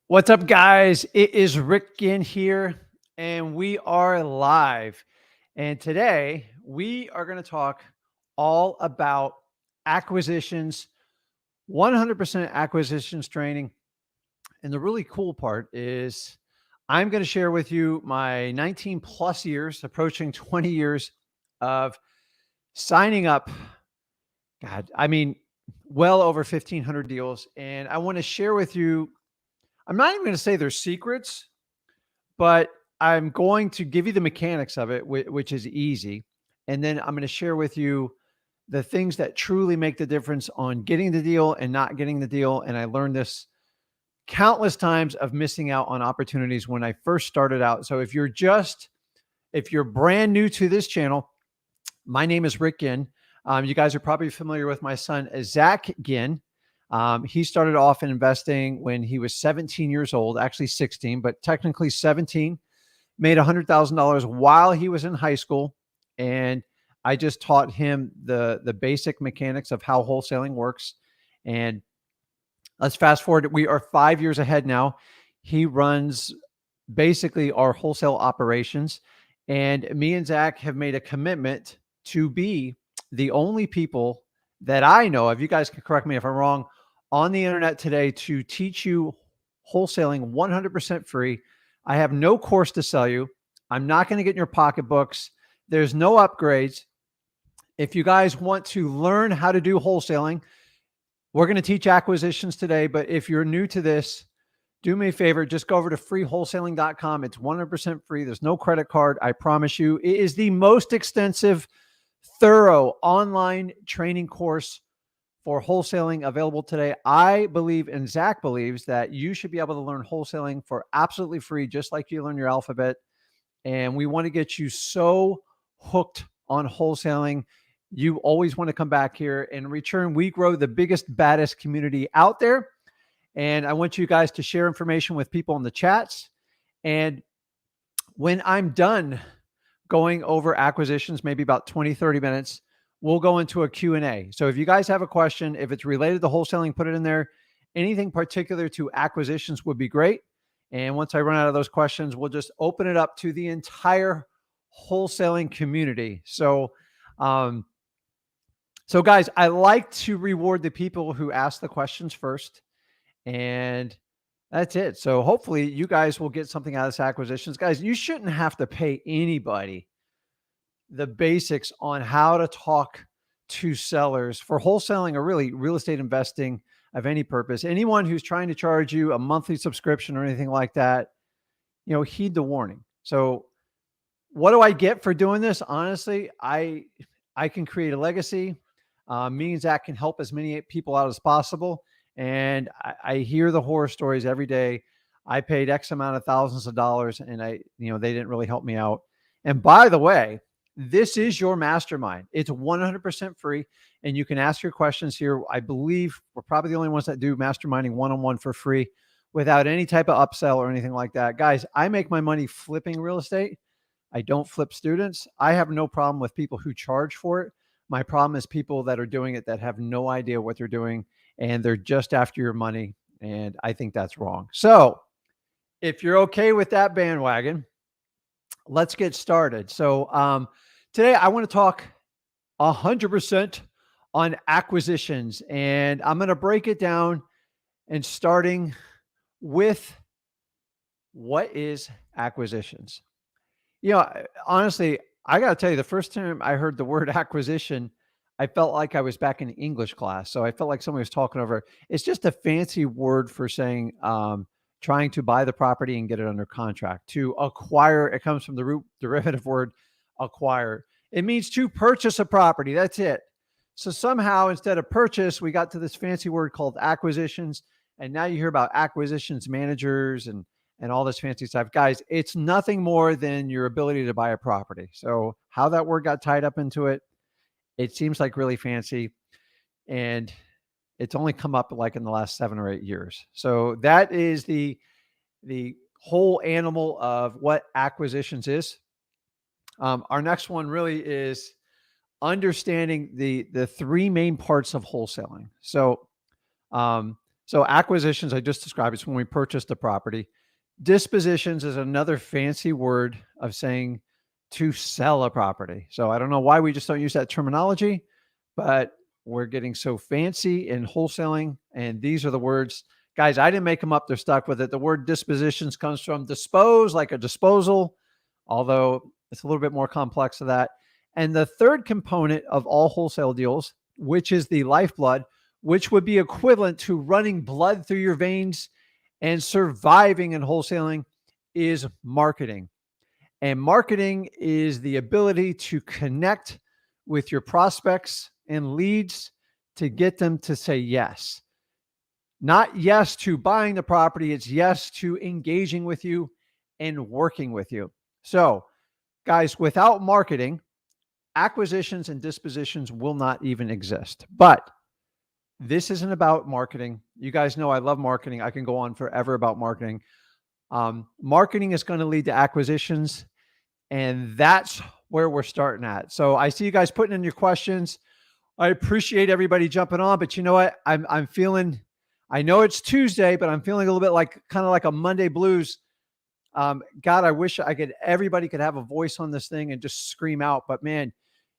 What's up, guys? It is Rick Ginn here, and we are live. And today we are going to talk all about acquisitions, 100% acquisitions training. And the really cool part is I'm going to share with you my 19 plus years, approaching 20 years of signing up. God, I mean, well over 1,500 deals. And I want to share with you, I'm not even going to say they're secrets, but I'm going to give you the mechanics of it, which is easy. And then I'm going to share with you the things that truly make the difference on getting the deal and not getting the deal. And I learned this countless times of missing out on opportunities when I first started out. So if you're brand new to this channel, my name is Rick Ginn. You guys are probably familiar with my son, Zach Ginn. He started off in investing when he was 17 years old, actually 16, but technically 17, made $100,000 while he was in high school. And I just taught him the basic mechanics of how wholesaling works. And let's fast forward. We are 5 years ahead now. He runs basically our wholesale operations. And me and Zach have made a commitment to be the only people that I know of, you guys can correct me if I'm wrong, on the internet today to teach you wholesaling 100% free. I have no course to sell you. I'm not going to get in your pocketbooks. There's no upgrades. If you guys want to learn how to do wholesaling, we're going to teach acquisitions today. But if you're new to this, do me a favor, just go over to freewholesaling.com. It's 100% free. There's no credit card. I promise you. It is the most extensive, thorough online training course for wholesaling available today. I believe, and Zach believes, that you should be able to learn wholesaling for absolutely free, just like you learn your alphabet. And we want to get you so hooked on wholesaling. You always want to come back here. In return, we grow the biggest, baddest community out there. And I want you guys to share information with people in the chats. And when I'm done going over acquisitions, maybe about 20, 30 minutes, we'll go into a Q&A. So if you guys have a question, if it's related to wholesaling, put it in there. Anything particular to acquisitions would be great. And once I run out of those questions, we'll just open it up to the entire wholesaling community. So guys, I like to reward the people who ask the questions first. And that's it. So hopefully you guys will get something out of this acquisitions. Guys, you shouldn't have to pay anybody the basics on how to talk to sellers for wholesaling or really real estate investing of any purpose. Anyone who's trying to charge you a monthly subscription or anything like that, heed the warning. So what do I get for doing this? Honestly, I can create a legacy. Me and Zach can help as many people out as possible. And I hear the horror stories every day. I paid X amount of thousands of dollars and they didn't really help me out. And by the way, this is your mastermind. It's 100% free and you can ask your questions here. I believe we're probably the only ones that do masterminding one-on-one for free without any type of upsell or anything like that. Guys, I make my money flipping real estate. I don't flip students. I have no problem with people who charge for it. My problem is people that are doing it that have no idea what they're doing and they're just after your money. And I think that's wrong. So if you're okay with that bandwagon, let's get started. So today I want to talk 100% on acquisitions, and I'm going to break it down and starting with what is acquisitions. Honestly, I got to tell you, the first time I heard the word acquisition, I felt like I was back in English class. So I felt like somebody was talking over. It's just a fancy word for saying trying to buy the property and get it under contract. To acquire, it comes from the root derivative word acquire. It means to purchase a property. That's it. So somehow instead of purchase, we got to this fancy word called acquisitions. And now you hear about acquisitions managers and all this fancy stuff. Guys, it's nothing more than your ability to buy a property. So how that word got tied up into it, it seems like really fancy. And it's only come up like in the last 7 or 8 years. So that is the whole animal of what acquisitions is. Our next one really is understanding the 3 main parts of wholesaling. So So acquisitions, I just described, it's when we purchase the property. Dispositions is another fancy word of saying to sell a property. So I don't know why we just don't use that terminology, but we're getting so fancy in wholesaling. And these are the words, guys, I didn't make them up. They're stuck with it. The word dispositions comes from dispose, like a disposal, although it's a little bit more complex than that. And the third component of all wholesale deals, which is the lifeblood, which would be equivalent to running blood through your veins and surviving in wholesaling, is marketing. And marketing is the ability to connect with your prospects and leads to get them to say yes. Not yes to buying the property, it's yes to engaging with you and working with you. So, guys, without marketing, acquisitions and dispositions will not even exist. But this isn't about marketing. You guys know I love marketing. I can go on forever about marketing. Marketing is going to lead to acquisitions, and that's where we're starting at. So I see you guys putting in your questions. I appreciate everybody jumping on, but you know what? I'm feeling, I know it's Tuesday, but I'm feeling a little bit like kind of like a Monday blues. God, I wish everybody could have a voice on this thing and just scream out, but man,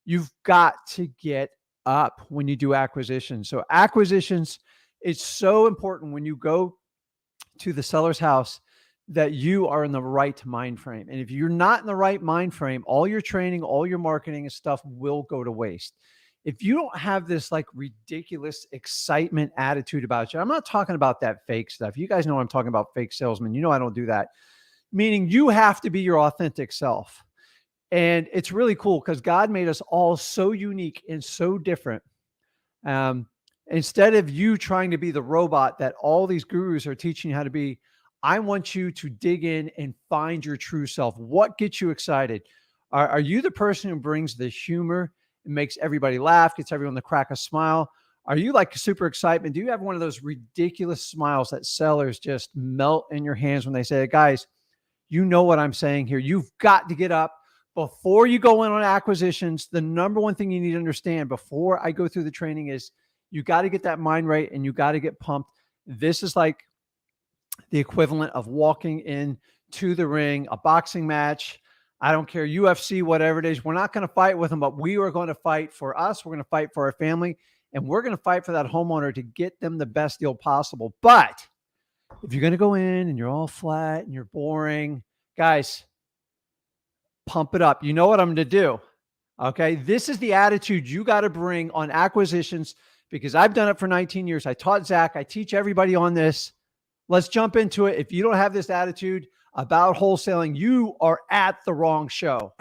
you've got to get up when you do acquisitions. So acquisitions, it's so important when you go to the seller's house that you are in the right mind frame. And if you're not in the right mind frame, all your training, all your marketing and stuff will go to waste. If you don't have this like ridiculous excitement attitude about you, I'm not talking about that fake stuff. You guys know I'm talking about fake salesmen. You know I don't do that. Meaning you have to be your authentic self. And it's really cool because God made us all so unique and so different. Instead of you trying to be the robot that all these gurus are teaching you how to be, I want you to dig in and find your true self. What gets you excited? Are you the person who brings the humor and makes everybody laugh, gets everyone to crack a smile? Are you like super excitement? Do you have one of those ridiculous smiles that sellers just melt in your hands when they say, guys, you know what I'm saying here. You've got to get up before you go in on acquisitions. The number one thing you need to understand before I go through the training is you got to get that mind right and you got to get pumped. This is like the equivalent of walking in to the ring, a boxing match. I don't care, UFC, whatever it is. We're not going to fight with them, but we are going to fight for us. We're going to fight for our family, and we're going to fight for that homeowner to get them the best deal possible. But if you're going to go in and you're all flat and you're boring, guys, pump it up. You know what I'm going to do. Okay. This is the attitude you got to bring on acquisitions because I've done it for 19 years. I taught Zach. I teach everybody on this. Let's jump into it. If you don't have this attitude about wholesaling, you are at the wrong show.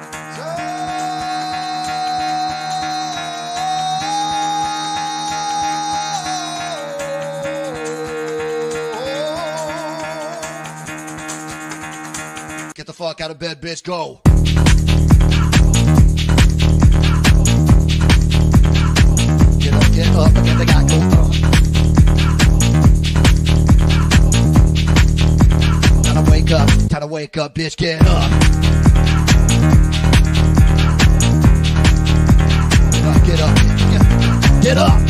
Get the fuck out of bed, bitch. Go. Get up, and get the guy go. Time to wake up, bitch. Get up. Get up. Get up.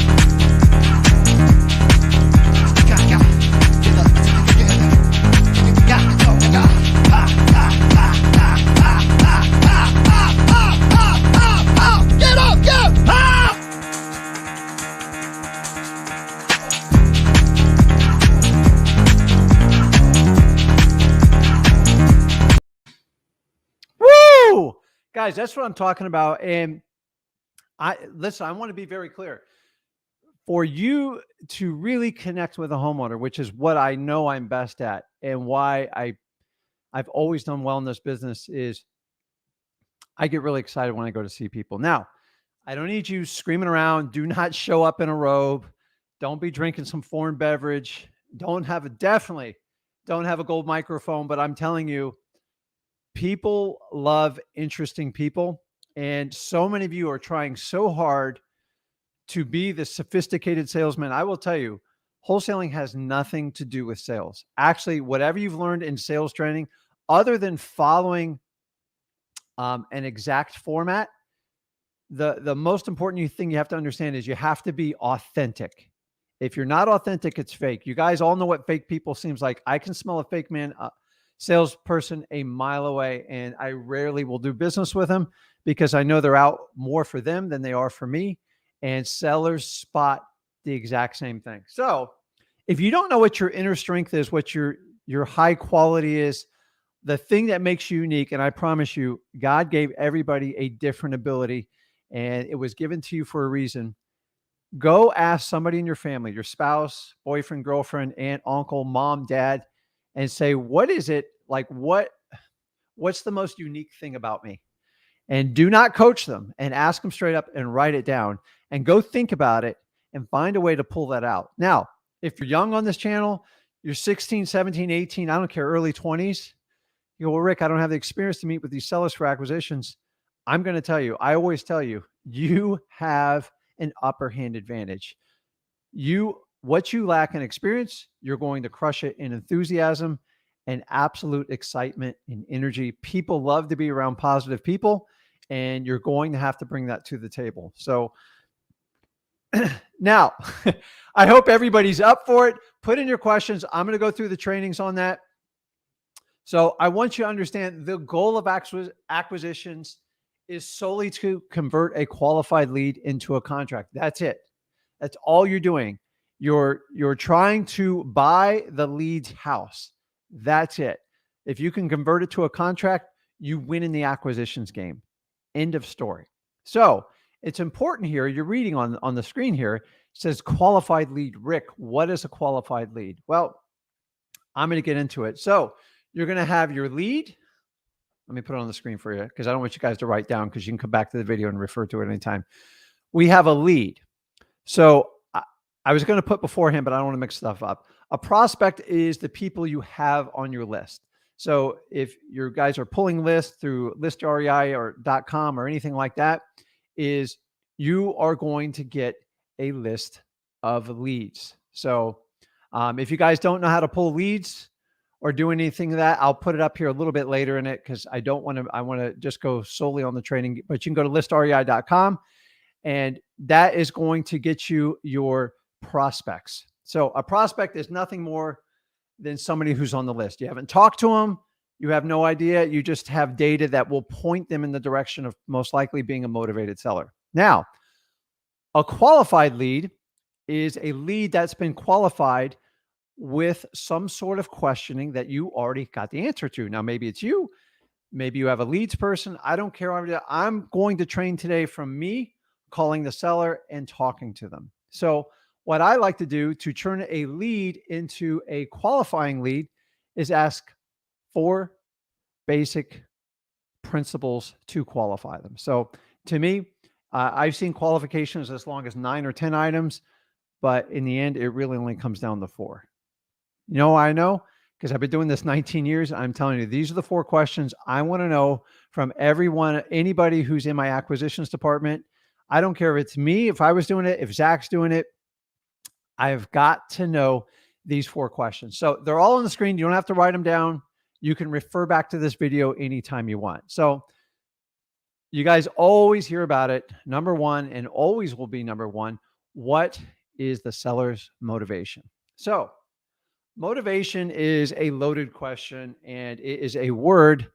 Guys, that's what I'm talking about. And I want to be very clear. For you to really connect with a homeowner, which is what I know I'm best at and why I've always done well in this business, is I get really excited when I go to see people. Now, I don't need you screaming around. Do not show up in a robe. Don't be drinking some foreign beverage. Definitely don't have a gold microphone, but I'm telling you, people love interesting people. And so many of you are trying so hard to be the sophisticated salesman. I will tell you, wholesaling has nothing to do with sales. Actually, whatever you've learned in sales training, other than following an exact format, the most important thing you have to understand is you have to be authentic. If you're not authentic, it's fake. You guys all know what fake people seems like. I can smell a fake salesperson a mile away, and I rarely will do business with them because I know they're out more for them than they are for me. And sellers spot the exact same thing. So if you don't know what your inner strength is, what your high quality is, the thing that makes you unique, and I promise you, God gave everybody a different ability, and it was given to you for a reason. Go ask somebody in your family, your spouse, boyfriend, girlfriend, aunt, uncle, mom, dad, and say, what is it like? What's the most unique thing about me? And do not coach them, and ask them straight up and write it down and go think about it and find a way to pull that out. Now, if you're young on this channel, you're 16, 17, 18, I don't care, early 20s, you go, well, Rick, I don't have the experience to meet with these sellers for acquisitions. I'm going to tell you, I always tell you, you have an upper hand advantage. What you lack in experience, you're going to crush it in enthusiasm and absolute excitement and energy. People love to be around positive people, and you're going to have to bring that to the table. So now, I hope everybody's up for it. Put in your questions. I'm going to go through the trainings on that. So I want you to understand the goal of acquisitions is solely to convert a qualified lead into a contract. That's it. That's all you're doing. You're trying to buy the lead's house. That's it. If you can convert it to a contract, you win in the acquisitions game. End of story. So it's important here. You're reading on the screen here. It says qualified lead. Rick, what is a qualified lead? Well, I'm going to get into it. So you're going to have your lead. Let me put it on the screen for you because I don't want you guys to write down, because you can come back to the video and refer to it anytime. We have a lead. So I was going to put beforehand, but I don't want to mix stuff up. A prospect is the people you have on your list. So if your guys are pulling lists through ListREI or .com or anything like that, is you are going to get a list of leads. So if you guys don't know how to pull leads or do anything of that, I'll put it up here a little bit later in it, because I want to just go solely on the training. But you can go to listrei.com, and that is going to get you your prospects. So a prospect is nothing more than somebody who's on the list. You haven't talked to them. You have no idea. You just have data that will point them in the direction of most likely being a motivated seller. Now, a qualified lead is a lead that's been qualified with some sort of questioning that you already got the answer to. Now, maybe it's you. Maybe you have a leads person. I don't care. I'm going to train today from me calling the seller and talking to them. So what I like to do to turn a lead into a qualifying lead is ask 4 basic principles to qualify them. So to me, I've seen qualifications as long as 9 or 10 items, but in the end, it really only comes down to 4. You know, I know, because I've been doing this 19 years. I'm telling you, these are the 4 questions I want to know from anybody who's in my acquisitions department. I don't care if it's me, if I was doing it, if Zach's doing it, I've got to know these 4 questions. So they're all on the screen. You don't have to write them down. You can refer back to this video anytime you want. So you guys always hear about it. Number 1, and always will be number 1. What is the seller's motivation? So motivation is a loaded question, and it is a word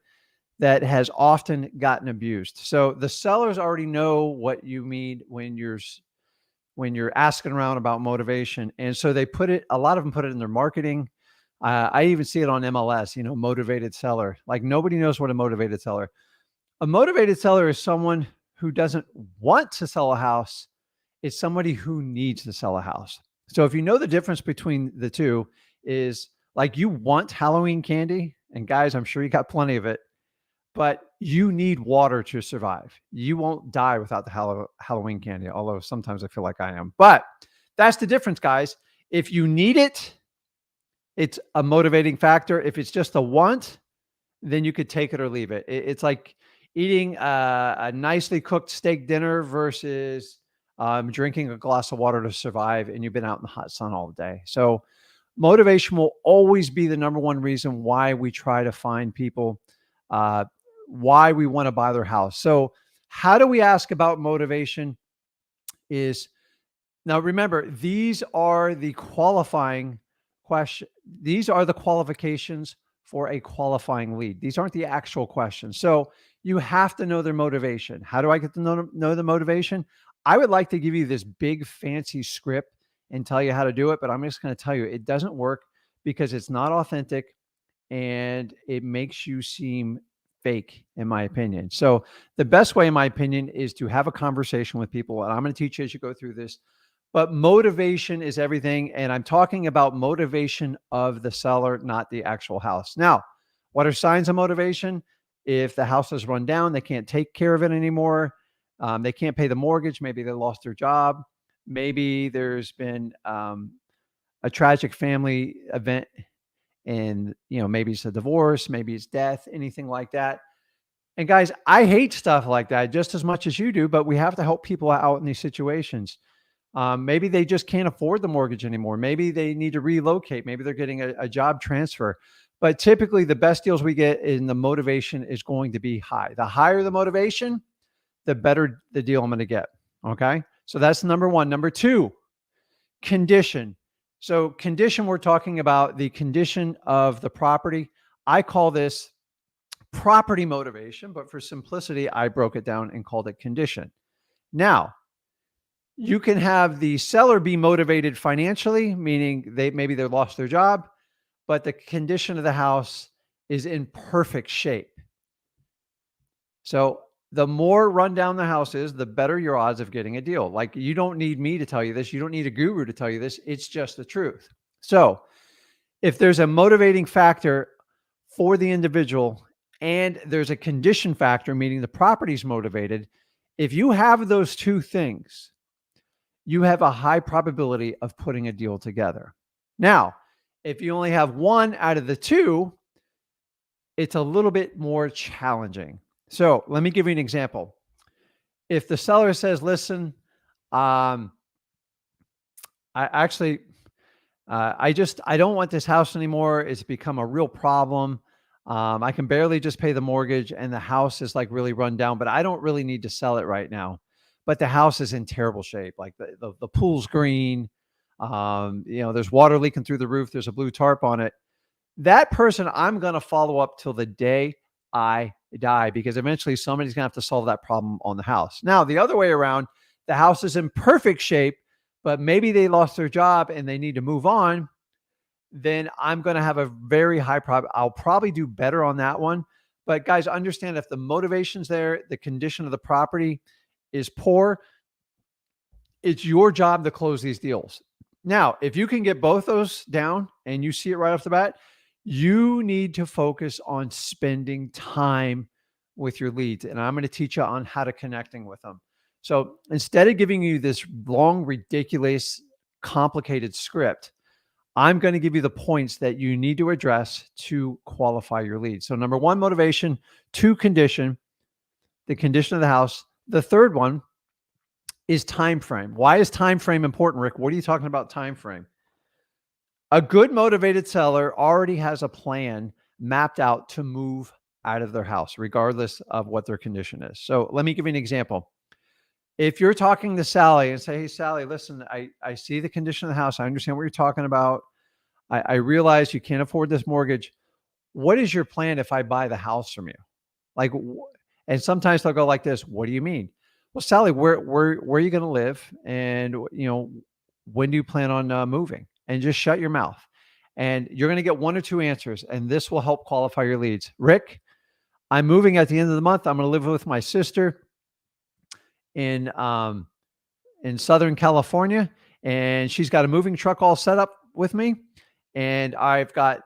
that has often gotten abused. So the sellers already know what you mean when you're asking around about motivation. And so a lot of them put it in their marketing. I even see it on MLS, motivated seller. Like, nobody knows what a motivated seller. A motivated seller is someone who doesn't want to sell a house. It's somebody who needs to sell a house. So if you know the difference between the two, is like, you want Halloween candy, and guys, I'm sure you got plenty of it, but you need water to survive. You won't die without the Halloween candy, although sometimes I feel like I am. But that's the difference, guys. If you need it, it's a motivating factor. If it's just a want, then you could take it or leave it. It's like eating a nicely cooked steak dinner versus drinking a glass of water to survive, and you've been out in the hot sun all day. So motivation will always be the number 1 reason why we try to find people, why we want to buy their house. So how do we ask about motivation? Is Now, remember, these are the qualifying question. These are the qualifications for a qualifying lead. These aren't the actual questions. So you have to know their motivation. How do I get to know the motivation? I would like to give you this big fancy script and tell you how to do it, but I'm just going to tell you it doesn't work because it's not authentic and it makes you seem fake, in my opinion. So the best way, in my opinion, is to have a conversation with people. And I'm going to teach you as you go through this. But motivation is everything. And I'm talking about motivation of the seller, not the actual house. Now, what are signs of motivation? If the house is run down, they can't take care of it anymore. They can't pay the mortgage. Maybe they lost their job. Maybe there's been a tragic family event, and maybe it's a divorce, maybe it's death, anything like that. And guys, I hate stuff like that just as much as you do, but we have to help people out in these situations. Maybe they just can't afford the mortgage anymore. Maybe they need to relocate. Maybe they're getting a job transfer. But typically, the best deals we get in the motivation is going to be high. The higher the motivation, the better the deal I'm going to get. Okay. So that's number one. Number two, condition. So, condition, we're talking about the condition of the property. I call this property motivation, but for simplicity, I broke it down and called it condition. Now, you can have the seller be motivated financially, meaning maybe they lost their job, but the condition of the house is in perfect shape. So the more rundown the house is, the better your odds of getting a deal. Like, you don't need me to tell you this. You don't need a guru to tell you this. It's just the truth. So if there's a motivating factor for the individual and there's a condition factor, meaning the property's motivated, if you have those two things, you have a high probability of putting a deal together. Now, if you only have one out of the two, it's a little bit more challenging. So let me give you an example. If the seller says, listen, I actually, I don't want this house anymore. It's become a real problem. I can barely just pay the mortgage and the house is like really run down, but I don't really need to sell it right now. But the house is in terrible shape. Like the pool's green. There's water leaking through the roof. There's a blue tarp on it. That person, I'm going to follow up till the day I die, because eventually somebody's going to have to solve that problem on the house. Now, the other way around, the house is in perfect shape, but maybe they lost their job and they need to move on. Then I'm going to have a very high I'll probably do better on that one. But guys, understand, if the motivation's there, the condition of the property is poor, it's your job to close these deals. Now, if you can get both those down and you see it right off the bat, you need to focus on spending time with your leads. And I'm going to teach you on how to connecting with them. So instead of giving you this long, ridiculous, complicated script, I'm going to give you the points that you need to address to qualify your lead. So number one, motivation. Two, condition, the condition of the house. The third one is time frame. Why is time frame important, Rick? What are you talking about time frame? A good motivated seller already has a plan mapped out to move out of their house, regardless of what their condition is. So let me give you an example. If you're talking to Sally and say, hey, Sally, listen, I see the condition of the house. I understand what you're talking about. I realize you can't afford this mortgage. What is your plan if I buy the house from you? Like, and sometimes they'll go like this. What do you mean? Well, Sally, where are you going to live? And, when do you plan on moving? And just shut your mouth. And you're going to get one or two answers. And this will help qualify your leads. Rick, I'm moving at the end of the month. I'm going to live with my sister in Southern California. And she's got a moving truck all set up with me. And I've got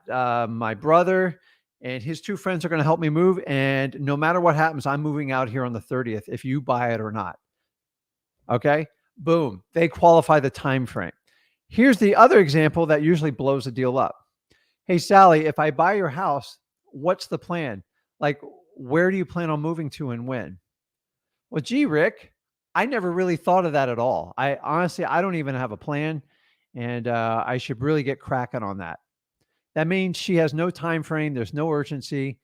my brother and his two friends are going to help me move. And no matter what happens, I'm moving out here on the 30th, if you buy it or not. Okay. Boom. They qualify the time frame. Here's the other example that usually blows a deal up. Hey, Sally, if I buy your house, what's the plan? Like, where do you plan on moving to and when? Well, gee, Rick, I never really thought of that at all. I don't even have a plan, and I should really get cracking on that. That means she has no time frame. There's no urgency.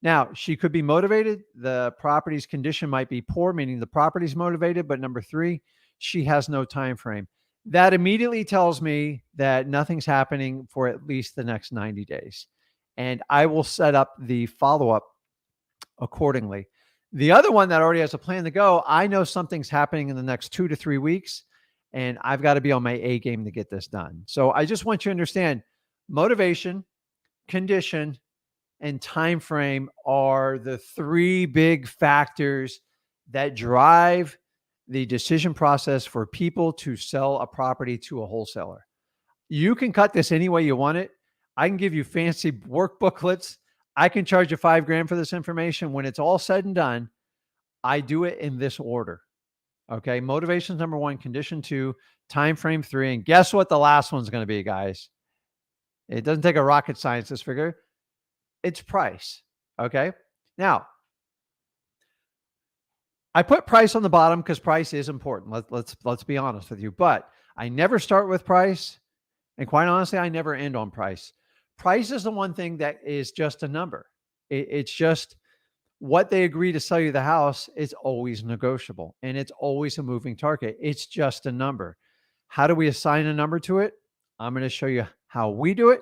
Now, she could be motivated. The property's condition might be poor, meaning the property's motivated. But number three, she has no time frame. that immediately tells me that nothing's happening for at least the next 90 days. And I will set up the follow-up accordingly. The other one that already has a plan to go, I know something's happening in the next 2 to 3 weeks, and I've got to be on my A game to get this done. So I just want you to understand motivation, condition, and time frame are the three big factors that drive the decision process for people to sell a property to a wholesaler. You can cut this any way you want it. I can give you fancy work booklets. I can charge you $5,000 for this information. When it's all said and done, I do it in this order. Okay. Motivation is number one, condition two, time frame three. And guess what the last one's going to be, guys? It doesn't take a rocket scientist figure. It's price. Okay. Now, I put price on the bottom because price is important. Let's be honest with you. But I never start with price. And quite honestly, I never end on price. Price is the one thing that is just a number. It's just what they agree to sell you the house is always negotiable, and it's always a moving target. It's just a number. How do we assign a number to it? I'm going to show you how we do it.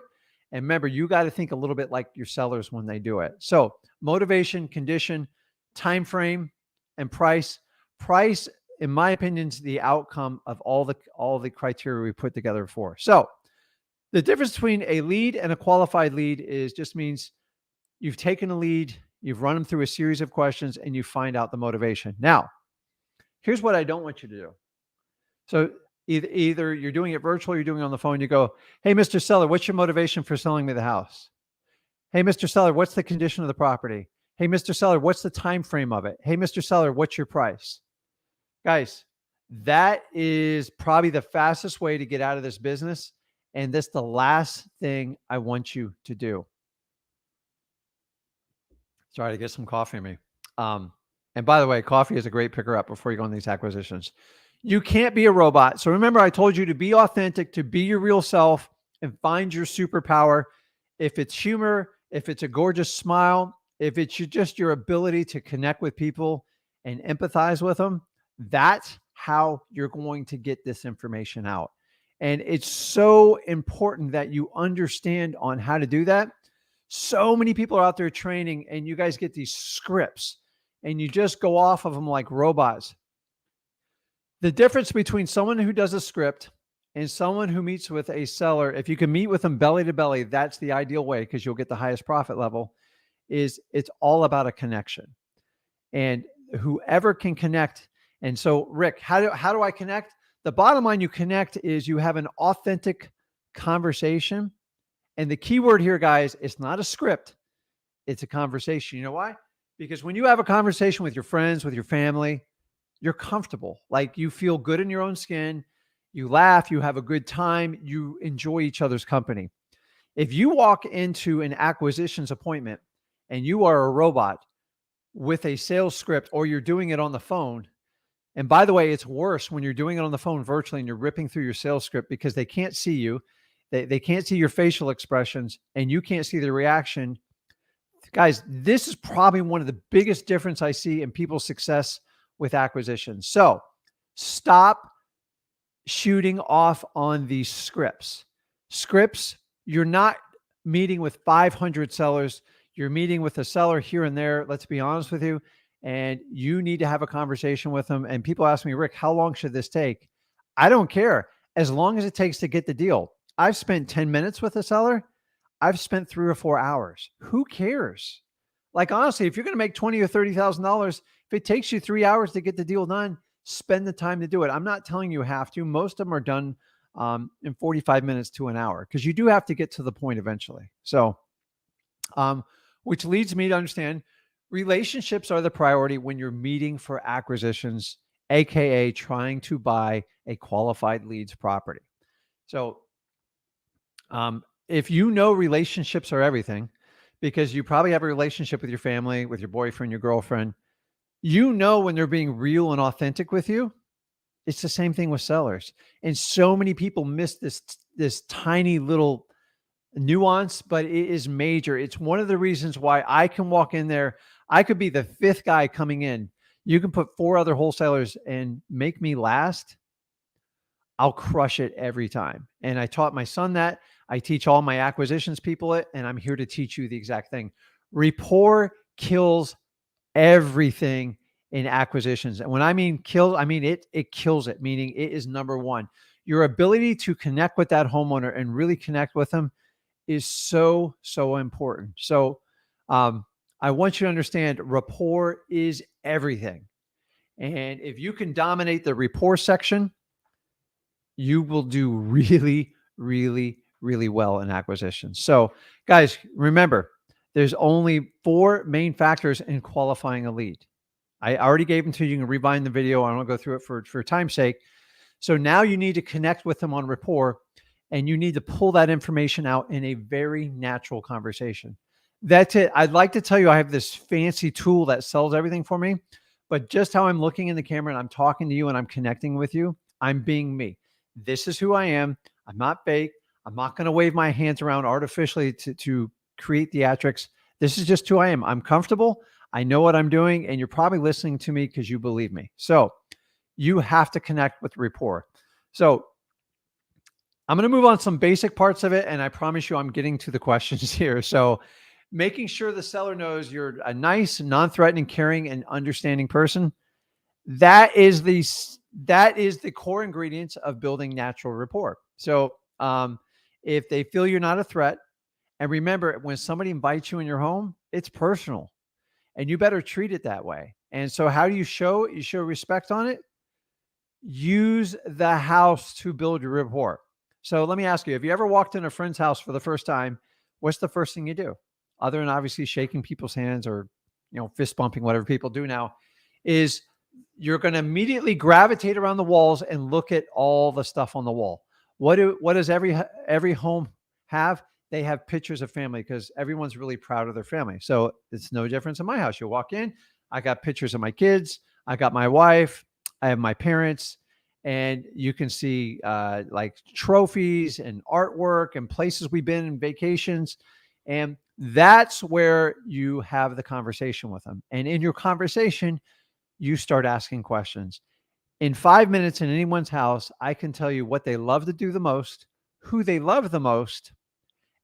And remember, you got to think a little bit like your sellers when they do it. So motivation, condition, time frame, and price. Price, in my opinion, is the outcome of all the criteria we put together before. So the difference between a lead and a qualified lead is just means you've taken a lead, you've run them through a series of questions, and you find out the motivation. Now, here's what I don't want you to do. So either you're doing it virtual, you're doing it on the phone, you go, hey, Mr. Seller, what's your motivation for selling me the house? Hey, Mr. Seller, what's the condition of the property? Hey, Mr. Seller, what's the time frame of it? Hey, Mr. Seller, what's your price? Guys, that is probably the fastest way to get out of this business. And that's the last thing I want you to do. Sorry to get some coffee in me. And by the way, coffee is a great picker up before you go on these acquisitions. You can't be a robot. So remember, I told you to be authentic, to be your real self, and find your superpower. If it's humor, if it's a gorgeous smile, if it's just your ability to connect with people and empathize with them, that's how you're going to get this information out. And it's so important that you understand on how to do that. So many people are out there training, and you guys get these scripts and you just go off of them like robots. The difference between someone who does a script and someone who meets with a seller, if you can meet with them belly to belly, that's the ideal way because you'll get the highest profit level, is it's all about a connection. And whoever can connect. And so, Rick, how do I connect? The bottom line you connect is you have an authentic conversation. And the key word here, guys, it's not a script. It's a conversation. You know why? Because when you have a conversation with your friends, with your family, you're comfortable. Like you feel good in your own skin. You laugh, you have a good time, you enjoy each other's company. If you walk into an acquisitions appointment and you are a robot with a sales script, or you're doing it on the phone, and by the way, it's worse when you're doing it on the phone virtually and you're ripping through your sales script because they can't see you. They can't see your facial expressions and you can't see the reaction. Guys, this is probably one of the biggest difference I see in people's success with acquisitions. So stop shooting off on these scripts. Scripts, you're not meeting with 500 sellers. You're meeting with a seller here and there. Let's be honest with you. And you need to have a conversation with them. And people ask me, Rick, how long should this take? I don't care. As long as it takes to get the deal. I've spent 10 minutes with a seller. I've spent 3 or 4 hours. Who cares? Like, honestly, if you're going to make $20,000 or $30,000, if it takes you 3 hours to get the deal done, spend the time to do it. I'm not telling you have to. Most of them are done in 45 minutes to an hour because you do have to get to the point eventually. So, which leads me to understand relationships are the priority when you're meeting for acquisitions, AKA trying to buy a qualified leads property. So if you know relationships are everything, because you probably have a relationship with your family, with your boyfriend, your girlfriend, you know when they're being real and authentic with you. It's the same thing with sellers. And so many people miss this tiny little nuance, but it is major. It's one of the reasons why I can walk in there. I could be the 5th guy coming in. You can put 4 other wholesalers and make me last. I'll crush it every time. And I taught my son that. I teach all my acquisitions people it, and I'm here to teach you the exact thing. Rapport kills everything in acquisitions. And when I mean kills, I mean it kills it, meaning it is number one. Your ability to connect with that homeowner and really connect with them is so, so important. So I want you to understand rapport is everything. And if you can dominate the rapport section, you will do really, really, really well in acquisitions. So, guys, remember, there's only 4 main factors in qualifying a lead. I already gave them to you. You can rewind the video. I don't go through it for time's sake. So now you need to connect with them on rapport, and you need to pull that information out in a very natural conversation. That's it. I'd like to tell you I have this fancy tool that sells everything for me, but just how I'm looking in the camera and I'm talking to you and I'm connecting with you, I'm being me. This is who I am. I'm not fake. I'm not going to wave my hands around artificially to create theatrics. This is just who I am. I'm comfortable. I know what I'm doing, and you're probably listening to me because you believe me. So you have to connect with rapport. So I'm going to move on some basic parts of it, and I promise you I'm getting to the questions here. So making sure the seller knows you're a nice, non-threatening, caring, and understanding person. That is the core ingredients of building natural rapport. So if they feel you're not a threat, and remember, when somebody invites you in your home, it's personal, and you better treat it that way. And so how do you show it? You show respect on it. Use the house to build your rapport. So let me ask you, have you ever walked in a friend's house for the first time? What's the first thing you do? Other than obviously shaking people's hands or, fist bumping, whatever people do now, is you're going to immediately gravitate around the walls and look at all the stuff on the wall. What does every home have? They have pictures of family because everyone's really proud of their family. So it's no difference in my house. You walk in, I got pictures of my kids, I got my wife, I have my parents, and you can see like trophies and artwork and places we've been and vacations. And that's where you have the conversation with them. And in your conversation, you start asking questions. In 5 minutes in anyone's house, I can tell you what they love to do the most, who they love the most,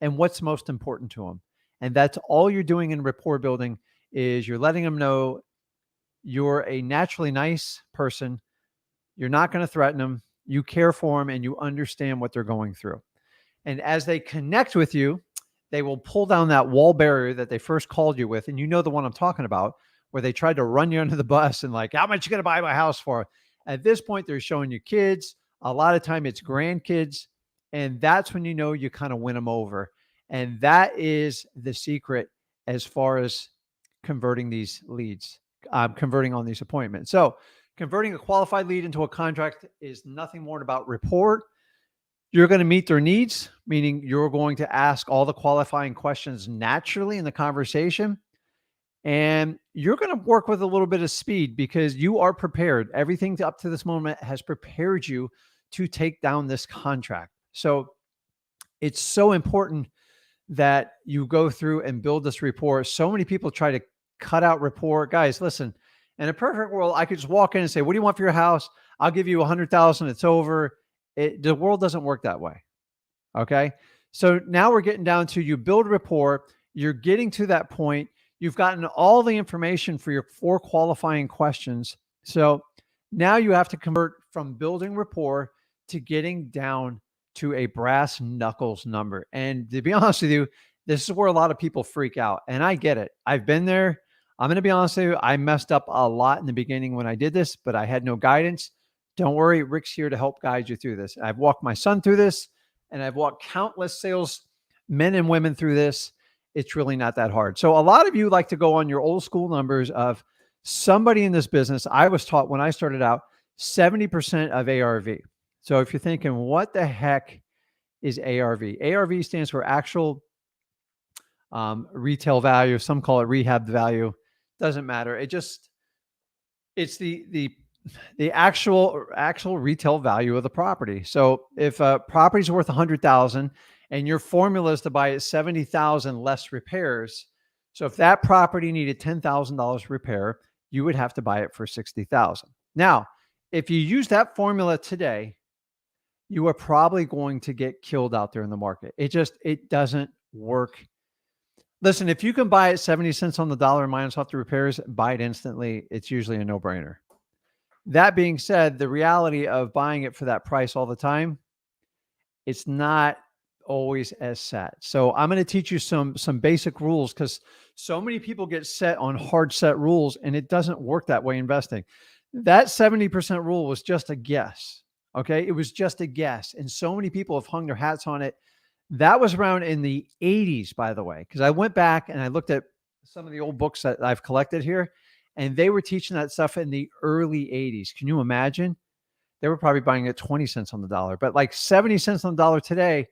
and what's most important to them. And that's all you're doing in rapport building is you're letting them know you're a naturally nice person. You're not going to threaten them. You care for them and you understand what they're going through. And as they connect with you, they will pull down that wall barrier that they first called you with. And you know the one I'm talking about, where they tried to run you under the bus and like, how much you going to buy my house for? At this point, they're showing you kids. A lot of time it's grandkids. And that's when you know you kind of win them over. And that is the secret as far as converting these leads, converting on these appointments. So converting a qualified lead into a contract is nothing more about rapport. You're going to meet their needs, meaning you're going to ask all the qualifying questions naturally in the conversation. And you're going to work with a little bit of speed because you are prepared. Everything up to this moment has prepared you to take down this contract. So it's so important that you go through and build this rapport. So many people try to cut out rapport. Guys, listen, in a perfect world, I could just walk in and say, what do you want for your house? I'll give you 100,000. It's over. The world doesn't work that way. Okay. So now we're getting down to you build rapport. You're getting to that point. You've gotten all the information for your 4 qualifying questions. So now you have to convert from building rapport to getting down to a brass knuckles number. And to be honest with you, this is where a lot of people freak out. And I get it. I've been there. I'm going to be honest with you. I messed up a lot in the beginning when I did this, but I had no guidance. Don't worry. Rick's here to help guide you through this. I've walked my son through this, and I've walked countless sales men and women through this. It's really not that hard. So a lot of you like to go on your old school numbers of somebody in this business. I was taught when I started out 70% of ARV. So if you're thinking, what the heck is ARV? ARV stands for actual retail value. Some call it rehab value. Doesn't matter. It's the actual retail value of the property. So if a property is worth 100,000 and your formula is to buy it 70,000 less repairs. So if that property needed $10,000 repair, you would have to buy it for 60,000. Now, if you use that formula today, you are probably going to get killed out there in the market. It doesn't work. Listen, if you can buy it 70 cents on the dollar and minus off the repairs, buy it instantly. It's usually a no-brainer. That being said, the reality of buying it for that price all the time, it's not always as set. So I'm going to teach you some basic rules, because so many people get set on hard set rules and it doesn't work that way investing. That 70% rule was just a guess. Okay. It was just a guess. And so many people have hung their hats on it. That was around in the 80s, by the way, because I went back and I looked at some of the old books that I've collected here, and they were teaching that stuff in the early 80s. Can you imagine? They were probably buying it 20 cents on the dollar, but like 70 cents on the dollar today,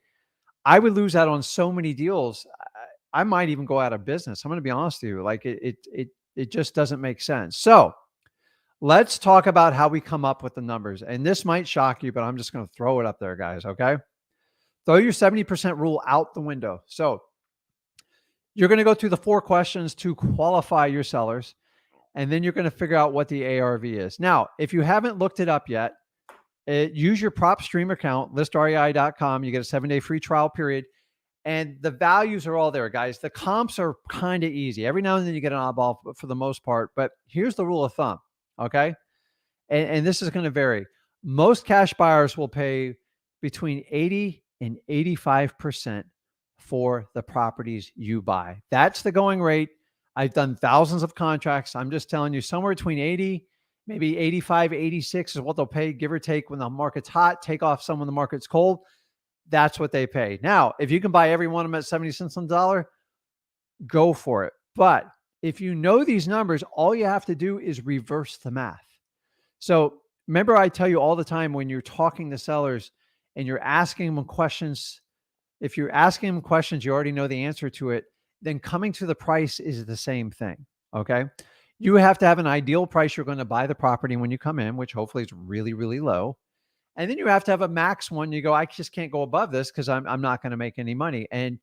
I would lose out on so many deals. I might even go out of business. I'm going to be honest with you. Like it just doesn't make sense. So let's talk about how we come up with the numbers. And this might shock you, but I'm just going to throw it up there, guys. Okay. Throw your 70% rule out the window. So you're going to go through the 4 questions to qualify your sellers, and then you're going to figure out what the ARV is. Now, if you haven't looked it up yet, use your PropStream account, listrei.com. You get a 7-day free trial period, and the values are all there, guys. The comps are kind of easy. Every now and then you get an oddball for the most part, but here's the rule of thumb, okay? And this is going to vary. Most cash buyers will pay between 80 and 85% for the properties you buy. That's the going rate. I've done thousands of contracts. I'm just telling you, somewhere between 80, maybe 85, 86 is what they'll pay, give or take, when the market's hot. Take off some when the market's cold. That's what they pay. Now, if you can buy every one of them at 70 cents on the dollar, go for it. But if you know these numbers, all you have to do is reverse the math. So remember, I tell you all the time, when you're talking to sellers and you're asking them questions, if you're asking them questions, you already know the answer to it, then coming to the price is the same thing. Okay. You have to have an ideal price you're going to buy the property when you come in, which hopefully is really, really low. And then you have to have a max one. You go, I just can't go above this because I'm not going to make any money. And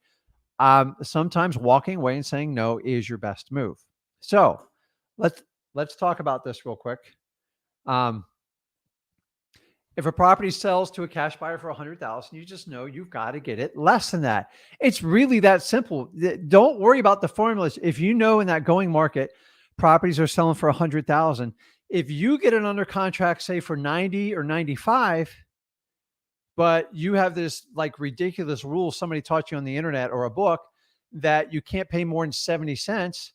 sometimes walking away and saying no is your best move. So let's talk about this real quick. If a property sells to a cash buyer for $100,000, you just know you've got to get it less than that. It's really that simple. Don't worry about the formulas. If you know in that going market, properties are selling for $100,000, if you get it under contract, say for 90 or 95, but you have this like ridiculous rule somebody taught you on the internet or a book that you can't pay more than 70 cents,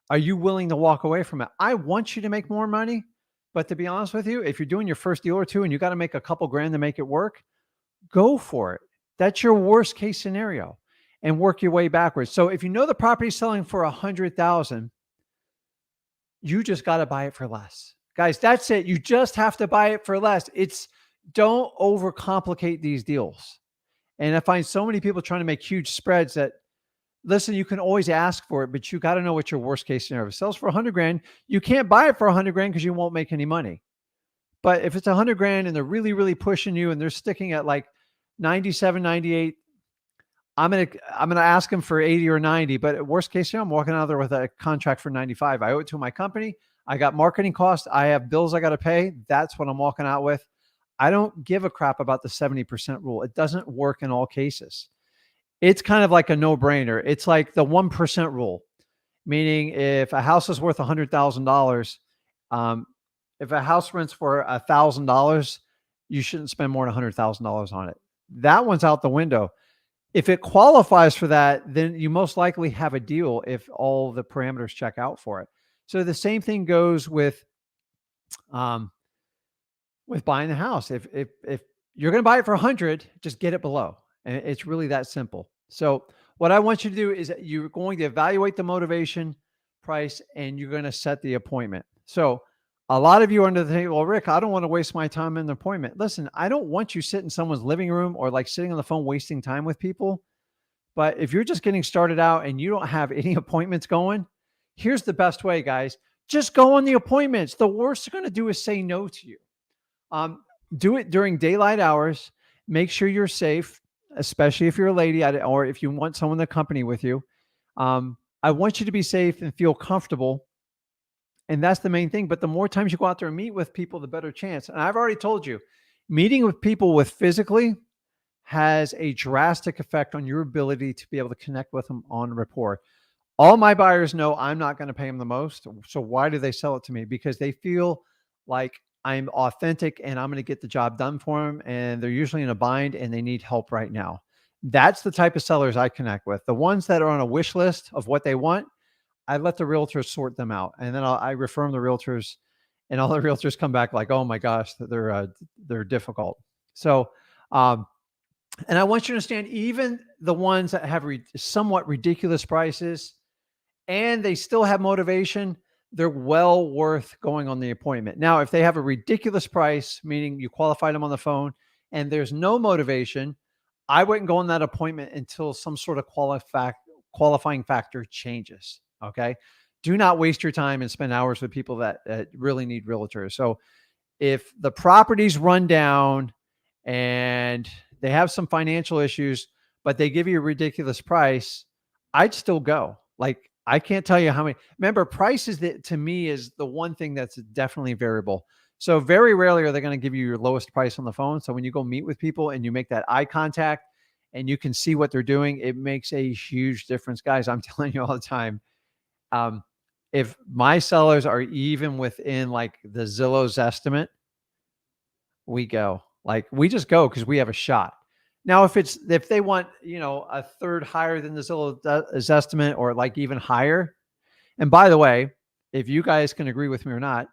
are you willing to walk away from it? I want you to make more money. But to be honest with you, if you're doing your first deal or two and you got to make a couple grand to make it work, go for it. That's your worst case scenario, and work your way backwards. So if you know the property is selling for 100,000, you just got to buy it for less. Guys, that's it. You just have to buy it for less. Don't overcomplicate these deals. And I find so many people trying to make huge spreads that, listen, you can always ask for it, but you got to know what your worst case scenario is. If it sells for 100 grand, you can't buy it for 100 grand because you won't make any money. But if it's 100 grand and they're really, really pushing you and they're sticking at like 97, 98, I'm going to ask them for 80 or 90, but worst case scenario, I'm walking out there with a contract for 95. I owe it to my company. I got marketing costs. I have bills I got to pay. That's what I'm walking out with. I don't give a crap about the 70% rule. It doesn't work in all cases. It's kind of like a no-brainer. It's like the 1% rule, meaning if a house is worth $100,000, if a house rents for $1,000, you shouldn't spend more than $100,000 on it. That one's out the window. If it qualifies for that, then you most likely have a deal if all the parameters check out for it. So the same thing goes with buying the house. If you're going to buy it for 100, just get it below. And it's really that simple. So what I want you to do is that you're going to evaluate the motivation, price, and you're going to set the appointment. So a lot of you are under the table, well, Rick, I don't want to waste my time in the appointment. Listen, I don't want you sitting in someone's living room or like sitting on the phone wasting time with people. But if you're just getting started out and you don't have any appointments going, here's the best way, guys. Just go on the appointments. The worst they're going to do is say no to you. Do it during daylight hours. Make sure you're safe, especially if you're a lady or if you want someone to accompany with you. I want you to be safe and feel comfortable. And that's the main thing. But the more times you go out there and meet with people, the better chance. And I've already told you, Meeting with people with physically has a drastic effect on your ability to be able to connect with them on Rapport. All my buyers know I'm not going to pay them the most. So why do they sell it to me? Because they feel like I'm authentic and I'm going to get the job done for them. And they're usually in a bind and they need help right now. That's the type of sellers I connect with. The ones that are on a wish list of what they want, I let the realtors sort them out. And then I refer them to realtors, and all the realtors come back like, oh my gosh, they're difficult. So, and I want you to understand, even the ones that have somewhat ridiculous prices and they still have motivation, they're well worth going on the appointment. Now, if they have a ridiculous price, meaning you qualified them on the phone and there's no motivation, I wouldn't go on that appointment until some sort of qualifying factor changes. Okay. Do not waste your time and spend hours with people that really need realtors. So if the property's run down and they have some financial issues, but they give you a ridiculous price, I'd still go. Like, I can't tell you how many. Remember, price is to me is the one thing that's definitely variable. So very rarely are they going to give you your lowest price on the phone. So when you go meet with people and you make that eye contact and you can see what they're doing, it makes a huge difference, guys. I'm telling you all the time. Um, if my sellers are even within like the Zillow's estimate, we go. Like, we just go because we have a shot. Now, if they want, a third higher than the Zillow's estimate or like even higher. And by the way, if you guys can agree with me or not,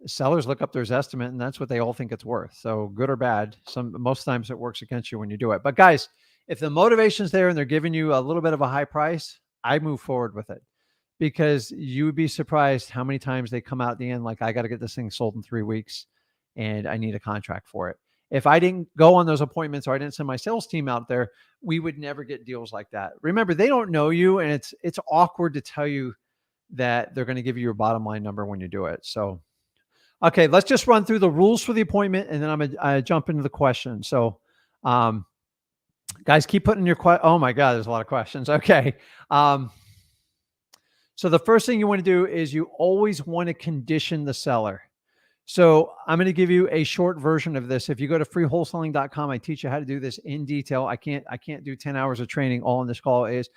sellers look up their estimate and that's what they all think it's worth. So good or bad, most times it works against you when you do it. But guys, if the motivation's there and they're giving you a little bit of a high price, I move forward with it, because you would be surprised how many times they come out at the end like, I got to get this thing sold in 3 weeks and I need a contract for it. If I didn't go on those appointments or I didn't send my sales team out there, we would never get deals like that. Remember, they don't know you, and it's awkward to tell you that they're going to give you your bottom line number when you do it. So, okay, let's just run through the rules for the appointment, and then I'm gonna jump into the questions. So, guys, keep putting your oh my God, there's a lot of questions. Okay. So the first thing you want to do is you always want to condition the seller. So I'm going to give you a short version of this. If you go to freewholesaling.com, I teach you how to do this in detail. I can't do 10 hours of training all in this call. Is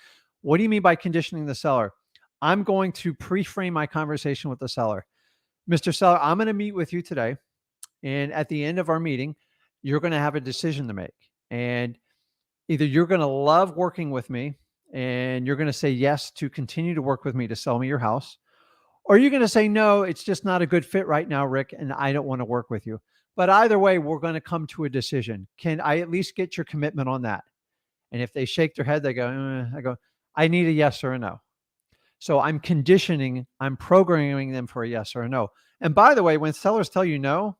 what do you mean by conditioning the seller? I'm going to pre-frame my conversation with the seller. Mr. Seller, I'm going to meet with you today. And at the end of our meeting, you're going to have a decision to make. And either you're going to love working with me and you're going to say yes to continue to work with me to sell me your house, or you're going to say, no, it's just not a good fit right now, Rick, and I don't want to work with you. But either way, we're going to come to a decision. Can I at least get your commitment on that? And if they shake their head, they go, I go, I need a yes or a no. So I'm programming them for a yes or a no. And by the way, when sellers tell you no,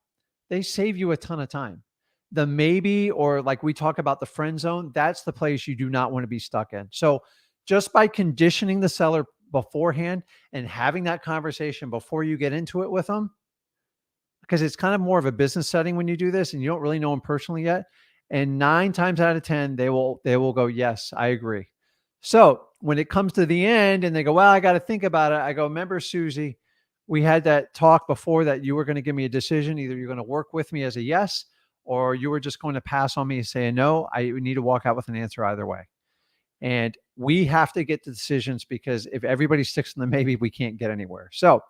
they save you a ton of time. The maybe, or like we talk about the friend zone, that's the place you do not want to be stuck in. So just by conditioning the seller beforehand and having that conversation before you get into it with them, because it's kind of more of a business setting when you do this and you don't really know them personally yet. And 9 times out of 10, they will go, yes, I agree. So when it comes to the end and they go, well, I got to think about it. I go, remember, Susie, we had that talk before that you were going to give me a decision. Either you're going to work with me as a yes, or you were just going to pass on me and say no. I need to walk out with an answer either way. And we have to get the decisions, because if everybody sticks in the maybe, we can't get anywhere. So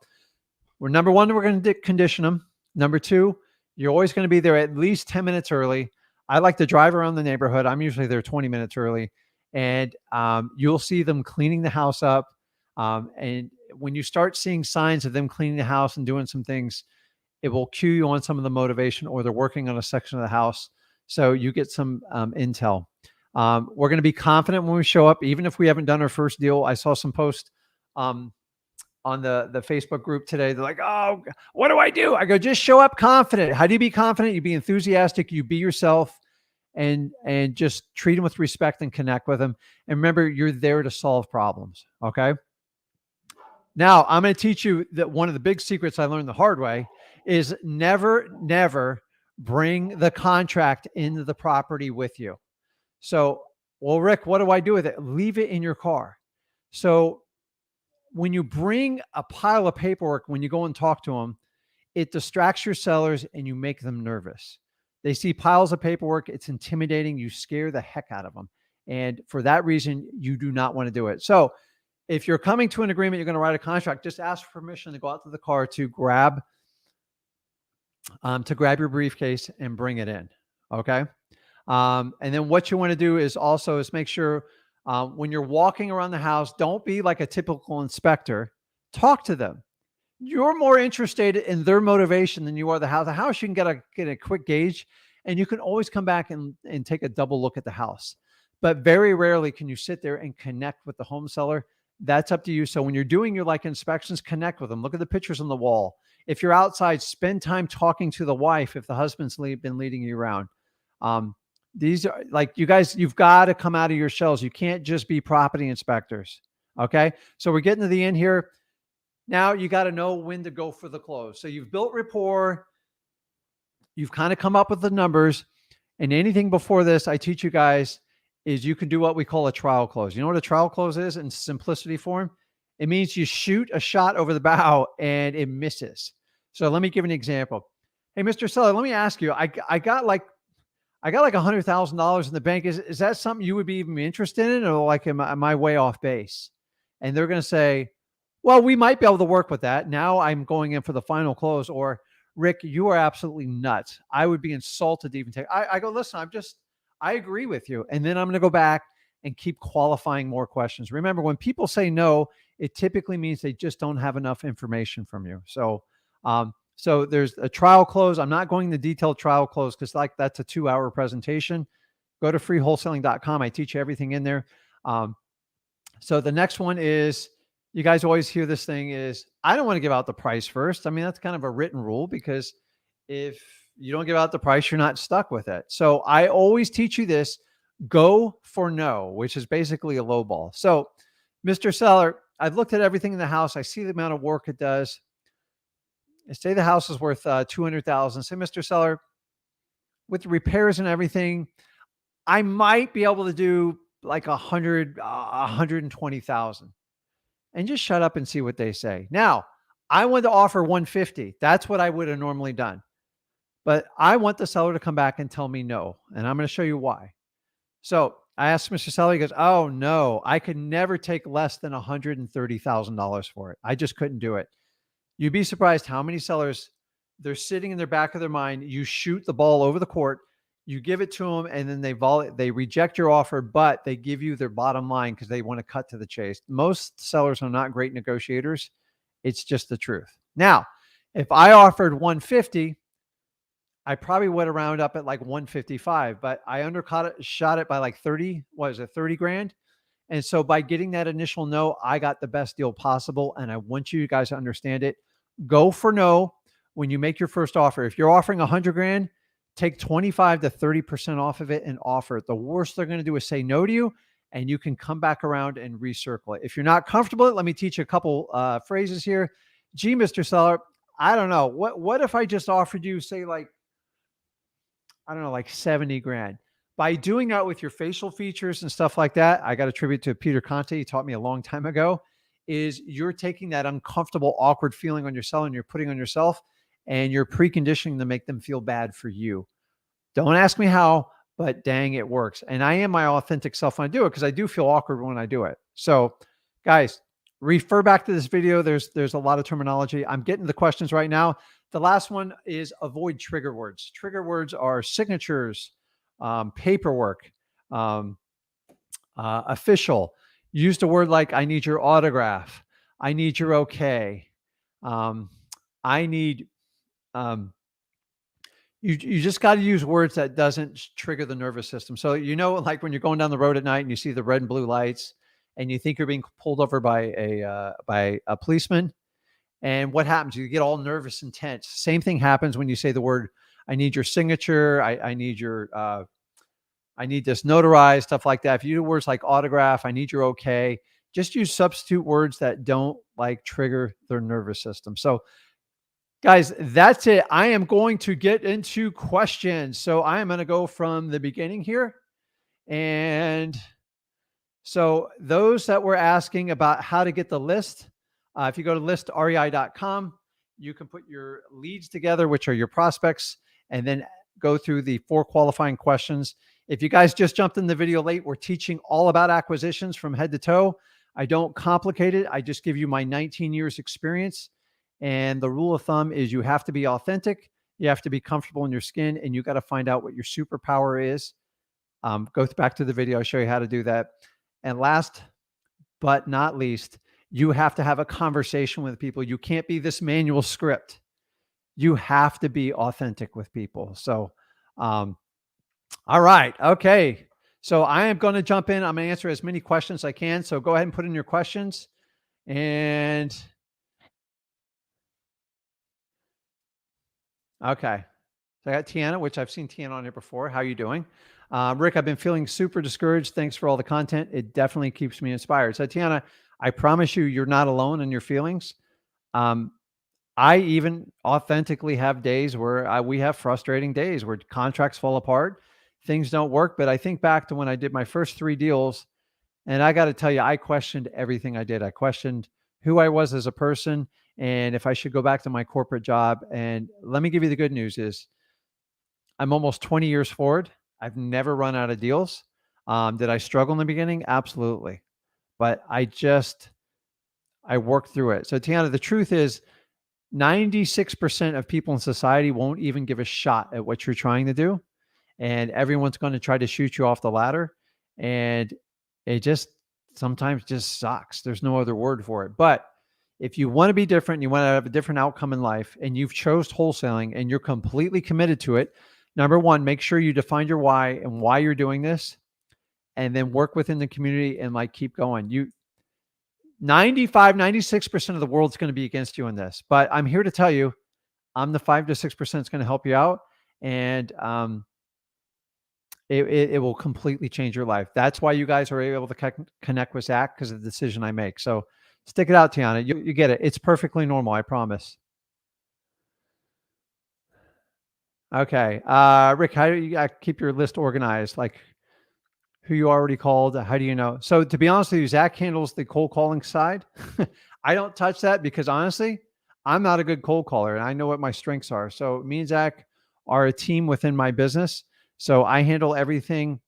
number one, we're going to condition them. Number two, you're always going to be there at least 10 minutes early. I like to drive around the neighborhood. I'm usually there 20 minutes early, and you'll see them cleaning the house up. And when you start seeing signs of them cleaning the house and doing some things, it will cue you on some of the motivation, or they're working on a section of the house. So you get some intel. We're going to be confident when we show up, even if we haven't done our first deal. I saw some posts on the Facebook group today. They're like, oh, what do I do? I go, just show up confident. How do you be confident? You be enthusiastic. You be yourself, and just treat them with respect and connect with them. And remember, you're there to solve problems. Okay. Now I'm going to teach you that one of the big secrets I learned the hard way is never bring the contract into the property with you. So, well, Rick, what do I do with it? Leave it in your car. So when you bring a pile of paperwork, when you go and talk to them, it distracts your sellers and you make them nervous. They see piles of paperwork. It's intimidating. You scare the heck out of them. And for that reason, you do not want to do it. So if you're coming to an agreement, you're going to write a contract, just ask for permission to go out to the car to grab your briefcase and bring it in. Okay. And then what you want to do is make sure when you're walking around the house, don't be like a typical inspector. Talk to them. You're more interested in their motivation than you are the house. The house, you can get a quick gauge, and you can always come back and take a double look at the house. But very rarely can you sit there and connect with the home seller. That's up to you. So when you're doing your inspections, connect with them. Look at the pictures on the wall. If you're outside, spend time talking to the wife if the husband's been leading you around. These are you guys, you've got to come out of your shells. You can't just be property inspectors. Okay. So we're getting to the end here. Now you got to know when to go for the close. So you've built rapport. You've kind of come up with the numbers, and anything before this, I teach you guys, is you can do what we call a trial close. You know what a trial close is in simplicity form? It means you shoot a shot over the bow and it misses. So let me give an example. Hey, Mr. Seller, let me ask you, I got like $100,000 in the bank. Is that something you would be even interested in, or am I way off base? And they're going to say, well, we might be able to work with that. Now I'm going in for the final close. Or, Rick, you are absolutely nuts. I would be insulted to even take. I go, listen, I agree with you. And then I'm going to go back and keep qualifying more questions. Remember, when people say no, it typically means they just don't have enough information from you. So, so there's a trial close. I'm not going to detailed trial close because that's a 2-hour presentation. Go to freewholesaling.com. I teach you everything in there. So the next one is, you guys always hear this thing is, I don't want to give out the price first. I mean, that's kind of a written rule, because if you don't give out the price, you're not stuck with it. So I always teach you this: go for no, which is basically a low ball. So, Mr. Seller, I've looked at everything in the house. I see the amount of work it does. I say the house is worth $200,000. Say, Mr. Seller, with the repairs and everything, I might be able to do like $120,000. And just shut up and see what they say. Now, I want to offer $150,000. That's what I would have normally done. But I want the seller to come back and tell me no. And I'm going to show you why. So I asked Mr. Seller, he goes, oh no, I could never take less than $130,000 for it. I just couldn't do it. You'd be surprised how many sellers, they're sitting in their back of their mind. You shoot the ball over the court, you give it to them, and then they reject your offer, but they give you their bottom line because they want to cut to the chase. Most sellers are not great negotiators. It's just the truth. Now, if I offered $150,000, I probably would have rounded up at like $155,000, but I shot it by like 30 grand. And so by getting that initial no, I got the best deal possible. And I want you guys to understand it. Go for no when you make your first offer. If you're offering $100 grand, take 25 to 30% off of it and offer it. The worst they're going to do is say no to you, and you can come back around and recircle it. If you're not comfortable with it, let me teach you a couple phrases here. Gee, Mr. Seller, I don't know. What if I just offered you, say, like 70 grand? By doing that with your facial features and stuff like that, I got to attribute to Peter Conte. He taught me a long time ago, is you're taking that uncomfortable, awkward feeling on your seller and you're putting on yourself, and you're preconditioning to make them feel bad for you. Don't ask me how, but dang, it works. And I am my authentic self when I do it, because I do feel awkward when I do it. So guys, refer back to this video. There's a lot of terminology. I'm getting the questions right now. The last one is avoid trigger words. Trigger words are signatures, paperwork, official. Use a word like, I need your autograph. I need your okay. I need, you just got to use words that doesn't trigger the nervous system. So, like when you're going down the road at night and you see the red and blue lights and you think you're being pulled over by a policeman, and what happens? You get all nervous and tense. Same thing happens when you say the word, I need your signature. I need this notarized, stuff like that. If you do words like autograph, I need your okay, just use substitute words that don't trigger their nervous system. So guys, that's it. I am going to get into questions. So I am going to go from the beginning here. And so those that were asking about how to get the list, if you go to listrei.com, you can put your leads together, which are your prospects, and then go through the 4 qualifying questions. If you guys just jumped in the video late, we're teaching all about acquisitions from head to toe. I don't complicate it. I just give you my 19 years experience. And the rule of thumb is you have to be authentic. You have to be comfortable in your skin, and you got to find out what your superpower is. Go back to the video. I'll show you how to do that. And last but not least, you have to have a conversation with people. You can't be this manual script. You have to be authentic with people. So, all right. Okay. So I am going to jump in. I'm going to answer as many questions as I can. So go ahead and put in your questions. And okay. So I got Tiana, which I've seen Tiana on here before. How are you doing? Rick, I've been feeling super discouraged. Thanks for all the content. It definitely keeps me inspired. So Tiana, I promise you, you're not alone in your feelings. I even authentically have days where we have frustrating days where contracts fall apart, things don't work. But I think back to when I did my first 3 deals, and I got to tell you, I questioned everything I did. I questioned who I was as a person and if I should go back to my corporate job. And let me give you the good news is I'm almost 20 years forward. I've never run out of deals. Did I struggle in the beginning? Absolutely. But I worked through it. So Tiana, the truth is 96% of people in society won't even give a shot at what you're trying to do. And everyone's going to try to shoot you off the ladder. And it just sometimes just sucks. There's no other word for it. But if you want to be different, you want to have a different outcome in life, and you've chose wholesaling and you're completely committed to it, number one, make sure you define your why and why you're doing this, and then work within the community and keep going. 96% of the world's going to be against you in this, but I'm here to tell you, I'm the 5 to 6% that's going to help you out. And, it will completely change your life. That's why you guys are able to connect with Zach, because of the decision I make. So stick it out, Tiana. You get it. It's perfectly normal. I promise. Okay. Rick, how do you keep your list organized? Like who you already called? How do you know? So to be honest with you, Zach handles the cold calling side. I don't touch that because honestly, I'm not a good cold caller and I know what my strengths are. So me and Zach are a team within my business. So I handle everything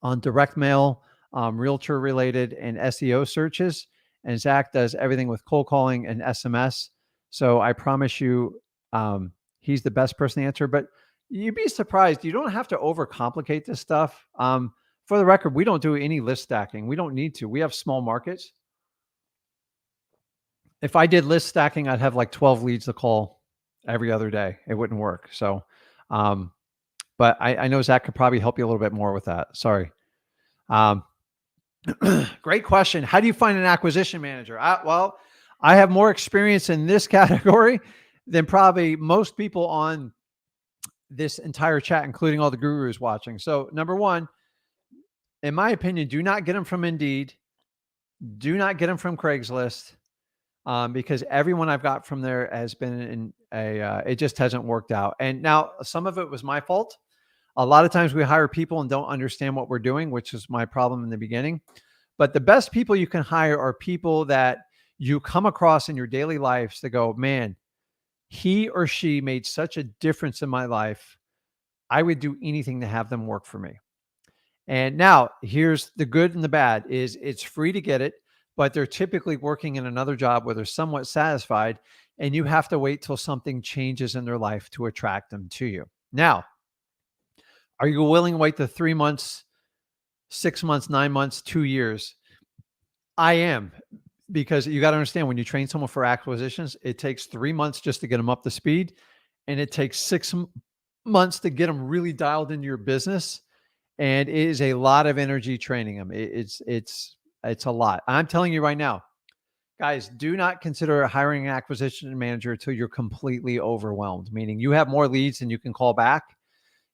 on direct mail, realtor related, and SEO searches. And Zach does everything with cold calling and SMS. So I promise you, he's the best person to answer. But you'd be surprised. You don't have to overcomplicate this stuff. For the record, we don't do any list stacking. We don't need to. We have small markets. If I did list stacking, I'd have 12 leads to call every other day. It wouldn't work. So, but I know Zach could probably help you a little bit more with that. Sorry. Great question. How do you find an acquisition manager? Well, I have more experience in this category than probably most people on this entire chat, including all the gurus watching. So number one, in my opinion, do not get them from Indeed. Do not get them from Craigslist, because everyone I've got from there has been in it just hasn't worked out. And now some of it was my fault. A lot of times we hire people and don't understand what we're doing, which is my problem in the beginning. But the best people you can hire are people that you come across in your daily lives that go, man, he or she made such a difference in my life. I would do anything to have them work for me. And now here's the good and the bad is it's free to get it, but they're typically working in another job where they're somewhat satisfied, and you have to wait till something changes in their life to attract them to you. Now, are you willing to wait the 3 months, 6 months, 9 months, 2 years? I am, because you got to understand when you train someone for acquisitions, it takes 3 months just to get them up to speed. And it takes 6 months to get them really dialed into your business. And it is a lot of energy training them. It's a lot. I'm telling you right now, guys, do not consider hiring an acquisition manager until you're completely overwhelmed, meaning you have more leads than you can call back,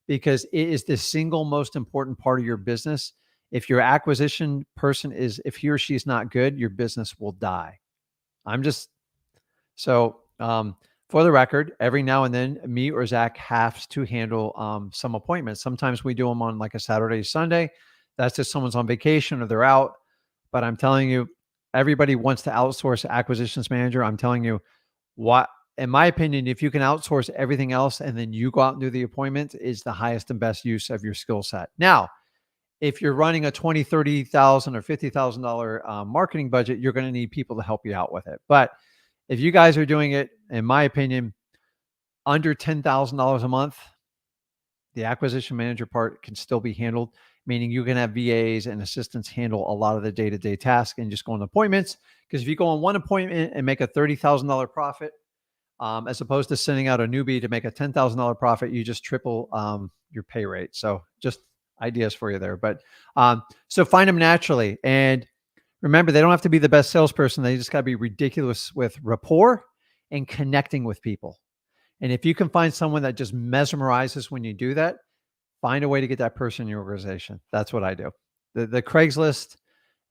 because it is the single most important part of your business. If your acquisition person if he or she is not good, your business will die. For the record, every now and then me or Zach has to handle some appointments. Sometimes we do them on a Saturday, Sunday. That's just someone's on vacation or they're out. But I'm telling you, everybody wants to outsource acquisitions manager. I'm telling you, what in my opinion, if you can outsource everything else and then you go out and do the appointment, is the highest and best use of your skill set. Now, if you're running a $20,000, $30,000 or $50,000 marketing budget, you're going to need people to help you out with it. But if you guys are doing it, in my opinion, under $10,000 a month, the acquisition manager part can still be handled, meaning you can have VAs and assistants handle a lot of the day-to-day tasks and just go on appointments. Because if you go on one appointment and make a $30,000 profit, as opposed to sending out a newbie to make a $10,000 profit, you just triple your pay rate. So just ideas for you there. But so find them naturally. And remember, they don't have to be the best salesperson. They just got to be ridiculous with rapport and connecting with people. And if you can find someone that just mesmerizes when you do that, find a way to get that person in your organization. That's what I do. The Craigslist,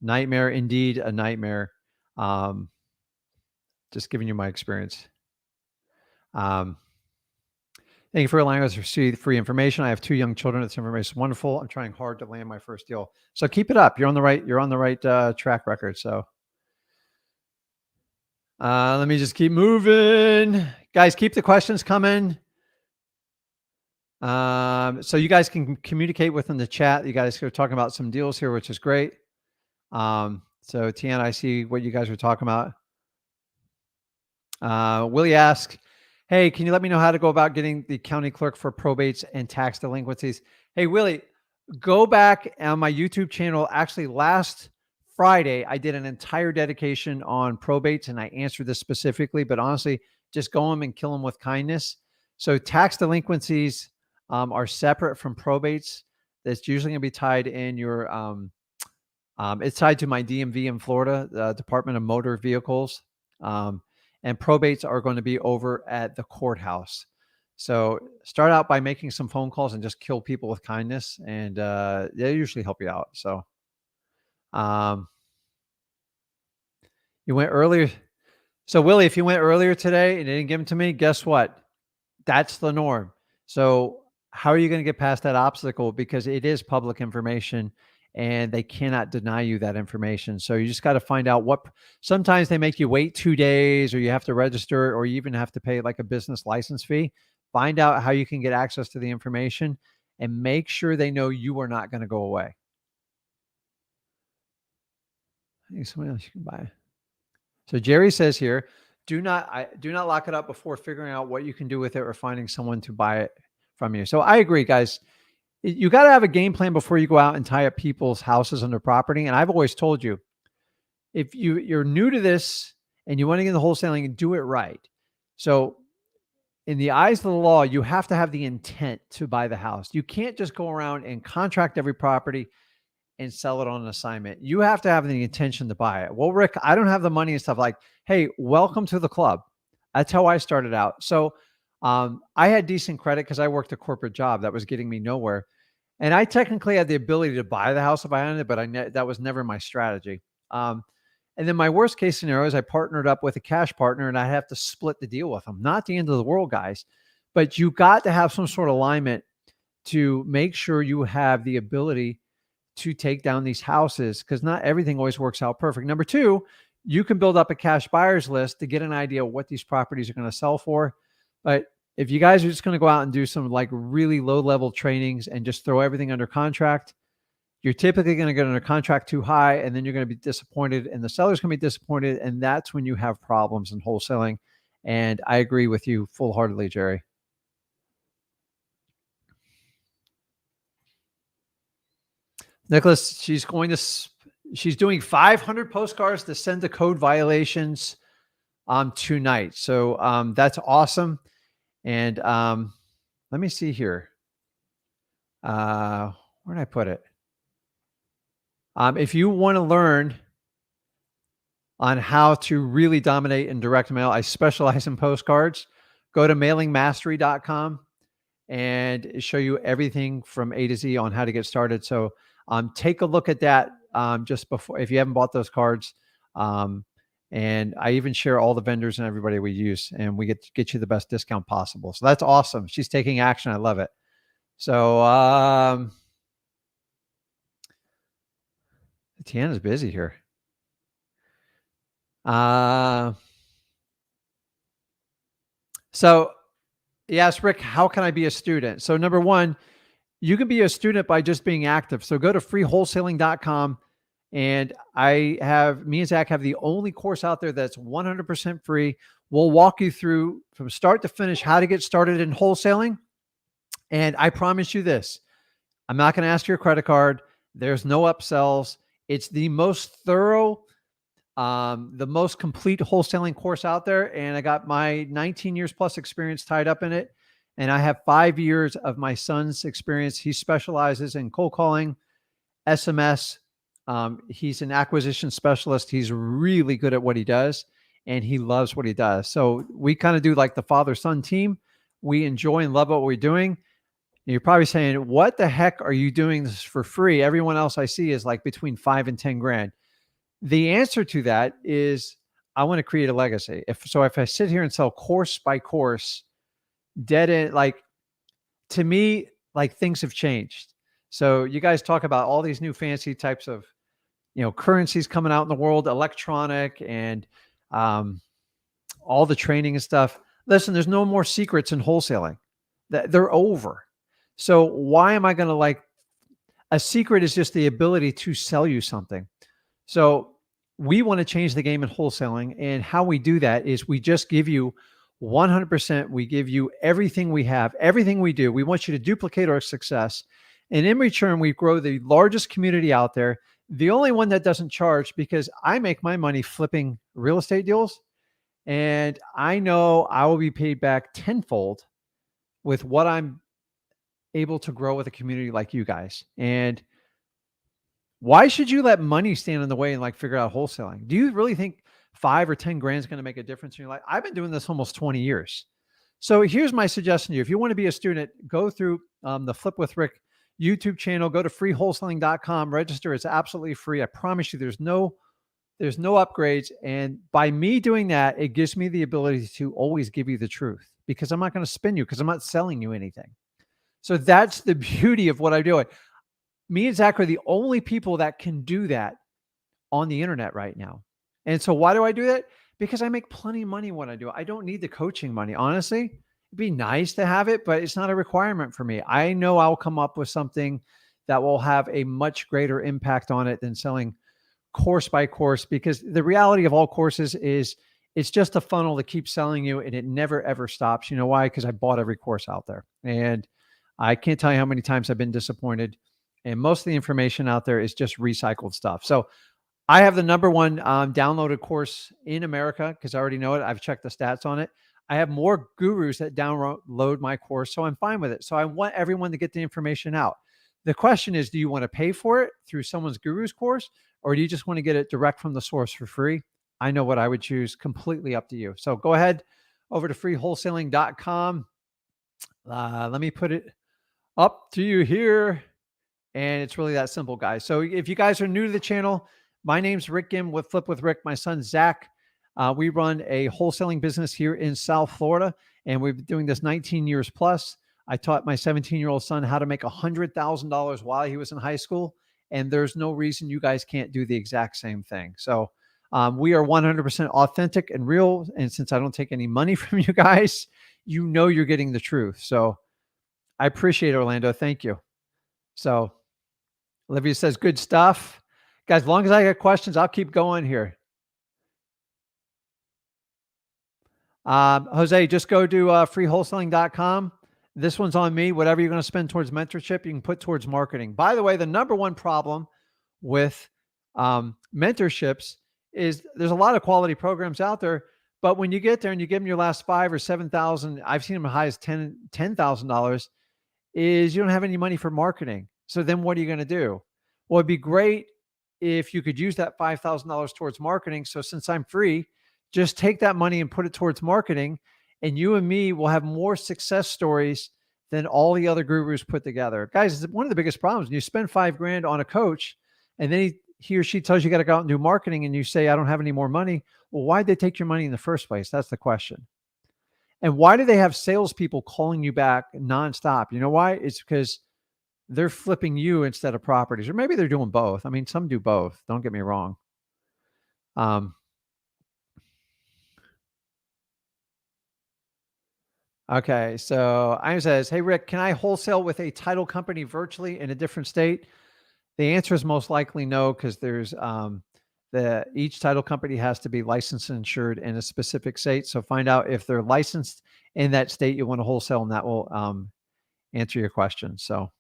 nightmare, indeed a nightmare. Just giving you my experience. Thank you for allowing us to receive free information. I have 2 young children. This information is wonderful. I'm trying hard to land my first deal. So keep it up. You're on the right track record. So let me just keep moving. Guys, keep the questions coming. So you guys can communicate within the chat. You guys are talking about some deals here, which is great. So Tiana, I see what you guys are talking about. Willie asks, hey, can you let me know how to go about getting the county clerk for probates and tax delinquencies? Hey, Willie, go back on my YouTube channel. Actually, last Friday, I did an entire dedication on probates and I answered this specifically, but honestly, just go them and kill them with kindness. So tax delinquencies are separate from probates. That's usually going to be tied in your, it's tied to my DMV in Florida, the Department of Motor Vehicles. And probates are going to be over at the courthouse. So start out by making some phone calls and just kill people with kindness. And they usually help you out. So you went earlier. So Willie, if you went earlier today and they didn't give them to me, guess what? That's the norm. So how are you going to get past that obstacle? Because it is public information and they cannot deny you that information. So you just got to find out sometimes they make you wait 2 days or you have to register or you even have to pay like a business license fee. Find out how you can get access to the information and make sure they know you are not going to go away. I think somebody else you can buy. So Jerry says here, do not lock it up before figuring out what you can do with it or finding someone to buy it from you. So I agree, guys. You got to have a game plan before you go out and tie up people's houses on their property. And I've always told you, if you're new to this and you want to get into wholesaling, do it right. So in the eyes of the law, you have to have the intent to buy the house. You can't just go around and contract every property and sell it on an assignment. You have to have the intention to buy it. Well, Rick, I don't have the money and stuff. Like, hey, welcome to the club. That's how I started out. So I had decent credit because I worked a corporate job that was getting me nowhere. And I technically had the ability to buy the house if I owned it, but that was never my strategy. And then my worst case scenario is I partnered up with a cash partner and I have to split the deal with them. Not the end of the world, guys, but you got to have some sort of alignment to make sure you have the ability to take down these houses, because not everything always works out perfect. Number 2, you can build up a cash buyers list to get an idea of what these properties are going to sell for. But if you guys are just going to go out and do some like really low level trainings and just throw everything under contract, you're typically going to get under contract too high, and then you're going to be disappointed and the seller's going to be disappointed. And that's when you have problems in wholesaling. And I agree with you full heartedly, Jerry. Nicholas, she's doing 500 postcards to send to code violations tonight. So that's awesome. And let me see here. Where did I put it? If you want to learn on how to really dominate in direct mail, I specialize in postcards. Go to mailingmastery.com and show you everything from A to Z on how to get started. So take a look at that just before, if you haven't bought those cards. And I even share all the vendors and everybody we use, and we get you the best discount possible. So that's awesome. She's taking action. I love it. So Tiana's busy here. So yes, Rick, how can I be a student? So number one, you can be a student by just being active. So go to freewholesaling.com. And me and Zach have the only course out there that's 100% free. We'll walk you through from start to finish how to get started in wholesaling. And I promise you this, I'm not going to ask your credit card. There's no upsells. It's the most thorough, the most complete wholesaling course out there. And I got my 19 years plus experience tied up in it. And I have 5 years of my son's experience. He specializes in cold calling, SMS. He's an acquisition specialist. He's really good at what he does, and he loves what he does. So we kind of do like the father-son team. We enjoy and love what we're doing. You're probably saying, what the heck are you doing this for free? Everyone else I see is like between 5 and 10 grand. The answer to that is I want to create a legacy. If I sit here and sell course by course, dead end, like to me, like things have changed. So you guys talk about all these new fancy types of, currencies coming out in the world, electronic and all the training and stuff. Listen, there's no more secrets in wholesaling. They're over. So why am I going to a secret is just the ability to sell you something. So we want to change the game in wholesaling. And how we do that is we just give you 100%. We give you everything we have, everything we do. We want you to duplicate our success. And in return, we grow the largest community out there. The only one that doesn't charge, because I make my money flipping real estate deals. And I know I will be paid back tenfold with what I'm able to grow with a community like you guys. And why should you let money stand in the way and figure out wholesaling? Do you really think 5 or 10 grand is going to make a difference in your life? I've been doing this almost 20 years. So here's my suggestion to you. If you want to be a student, go through the Flip with Rick YouTube channel, go to freewholesaling.com, register. It's absolutely free. I promise you there's no upgrades. And by me doing that, it gives me the ability to always give you the truth, because I'm not going to spin you, because I'm not selling you anything. So that's the beauty of what I do. Me and Zach are the only people that can do that on the internet right now. And so why do I do that? Because I make plenty of money when I do it. I don't need the coaching money. Honestly, it'd be nice to have it, but it's not a requirement for me. I know I'll come up with something that will have a much greater impact on it than selling course by course, because the reality of all courses is it's just a funnel that keeps selling you, and it never, ever stops. You know why? Because I bought every course out there, and I can't tell you how many times I've been disappointed. And most of the information out there is just recycled stuff. So I have the number one downloaded course in America, because I already know it. I've checked the stats on it. I have more gurus that download my course, so I'm fine with it. So I want everyone to get the information out. The question is, do you want to pay for it through someone's guru's course, or do you just want to get it direct from the source for free? I know what I would choose. Completely up to you. So go ahead over to freewholesaling.com. Let me put it up to you here. And it's really that simple, guys. So if you guys are new to the channel, my name's Rick Ginn with Flip with Rick. My son, Zach, we run a wholesaling business here in South Florida, and we've been doing this 19 years plus. I taught my 17-year-old son how to make $100,000 while he was in high school, and there's no reason you guys can't do the exact same thing. So we are 100% authentic and real, and since I don't take any money from you guys, you know you're getting the truth. So I appreciate it, Orlando. Thank you. So Olivia says, good stuff. Guys, as long as I get questions, I'll keep going here. Jose, just go to freewholesaling.com. This one's on me. Whatever you're going to spend towards mentorship, you can put towards marketing. By the way, the number one problem with mentorships is there's a lot of quality programs out there, but when you get there and you give them your last 5 or 7,000, I've seen them as high as $10,000, is you don't have any money for marketing. So then what are you going to do? Well, it'd be great if you could use that $5,000 towards marketing. So since I'm free, just take that money and put it towards marketing, and you and me will have more success stories than all the other gurus put together. Guys, one of the biggest problems, you spend $5,000 on a coach, and then he or she tells you got to go out and do marketing, and you say, I don't have any more money. Well, why'd they take your money in the first place? That's the question. And why do they have salespeople calling you back nonstop? You know why? It's because they're flipping you instead of properties, or maybe they're doing both. I mean, some do both. Don't get me wrong. Okay, so I says, "Hey Rick, can I wholesale with a title company virtually in a different state?" The answer is most likely no, because there's each title company has to be licensed and insured in a specific state. So find out if they're licensed in that state you want to wholesale, and that will answer your question. So,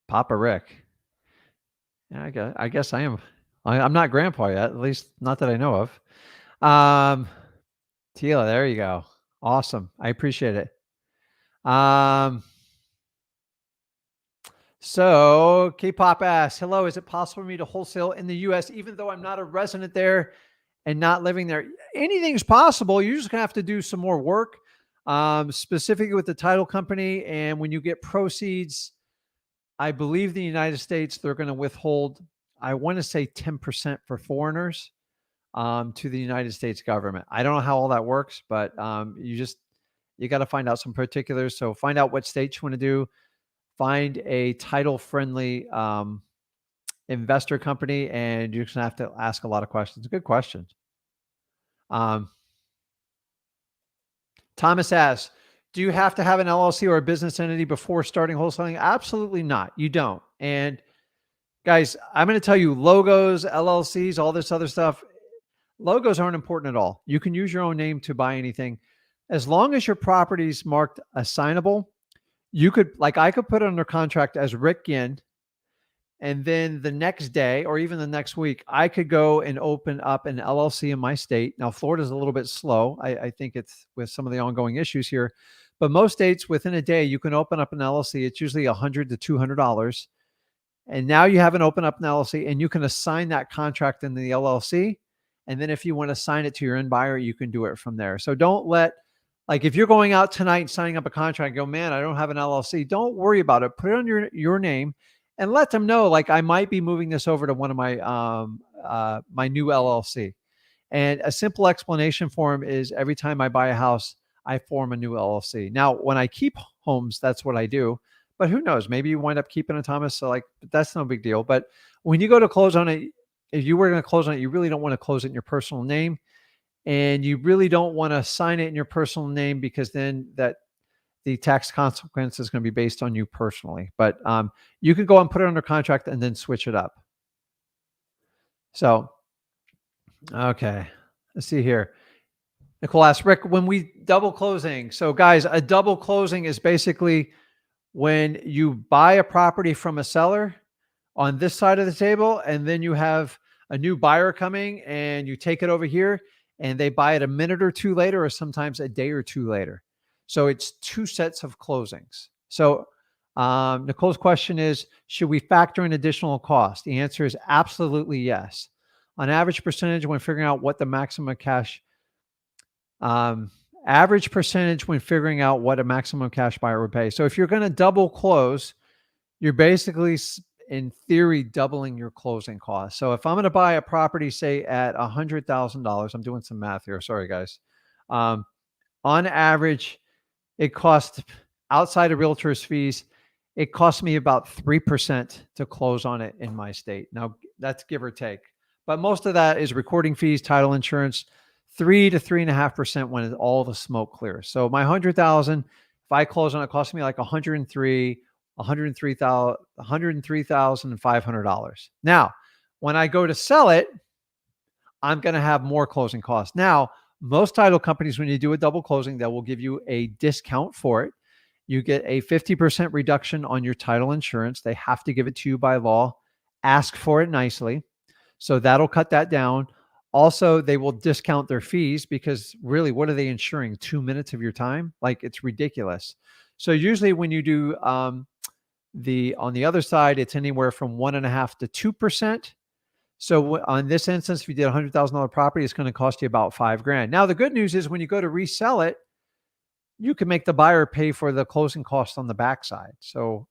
Papa Rick, yeah, I guess I am. I'm not Grandpa yet, at least not that I know of. Tila, there you go. Awesome. I appreciate it. So K-pop asks, "Hello, is it possible for me to wholesale in the US even though I'm not a resident there and not living there?" Anything's possible. You're just gonna have to do some more work, specifically with the title company. And when you get proceeds, I believe the United States, they're going to withhold, I want to say 10% for foreigners to the United States government. I don't know how all that works, but you got to find out some particulars. So find out what states you want to do. Find a title friendly investor company, and you're just gonna have to ask a lot of questions. Good questions. Thomas asks, "Do you have to have an LLC or a business entity before starting wholesaling?" Absolutely not. You don't. And guys, I'm going to tell you, logos, LLCs, all this other stuff, logos aren't important at all. You can use your own name to buy anything. As long as your property's marked assignable, I could put it under contract as Rick Ginn, and then the next day or even the next week, I could go and open up an LLC in my state. Now, Florida's a little bit slow. I think it's with some of the ongoing issues here, but most states within a day, you can open up an LLC. It's usually $100 to $200. And now you have an open up an LLC, and you can assign that contract in the LLC. And then if you want to assign it to your end buyer, you can do it from there. So don't if you're going out tonight and signing up a contract, go, "Man, I don't have an LLC." Don't worry about it. Put it on your name and let them know, I might be moving this over to one of my new LLC. And a simple explanation for them is every time I buy a house, I form a new LLC. Now, when I keep homes, that's what I do. But who knows? Maybe you wind up keeping a Thomas. So that's no big deal. But when you go to close on it, if you were going to close on it, you really don't want to close it in your personal name. And you really don't want to sign it in your personal name, because then the tax consequence is going to be based on you personally. But you can go and put it under contract and then switch it up. So, okay, let's see here. Nicole asks, "Rick, when we double closing?" So guys, a double closing is basically when you buy a property from a seller on this side of the table, and then you have a new buyer coming and you take it over here, and they buy it a minute or two later, or sometimes a day or two later. So it's two sets of closings. So Nicole's question is, should we factor in additional cost? The answer is absolutely yes. On average percentage when figuring out what the maximum cash average percentage when figuring out what a maximum cash buyer would pay. So if you're going to double close, you're basically, in theory, doubling your closing costs. So if I'm going to buy a property, say at $100,000, I'm doing some math here. Sorry, guys. On average, it costs, outside of realtors' fees, it costs me about 3% to close on it in my state. Now, that's give or take. But most of that is recording fees, title insurance, 3 to 3.5% when all the smoke clears. So my 100,000, if I close on it, costs me like $103,500. Now, when I go to sell it, I'm going to have more closing costs. Now, most title companies, when you do a double closing, they will give you a discount for it. You get a 50% reduction on your title insurance. They have to give it to you by law. Ask for it nicely. So that'll cut that down. Also, they will discount their fees, because really, what are they insuring? 2 minutes of your time? It's ridiculous. So usually when you do on the other side, it's anywhere from 1.5% to 2%. So on this instance, if you did a $100,000 property, it's going to cost you about $5,000. Now, the good news is when you go to resell it, you can make the buyer pay for the closing costs on the backside. So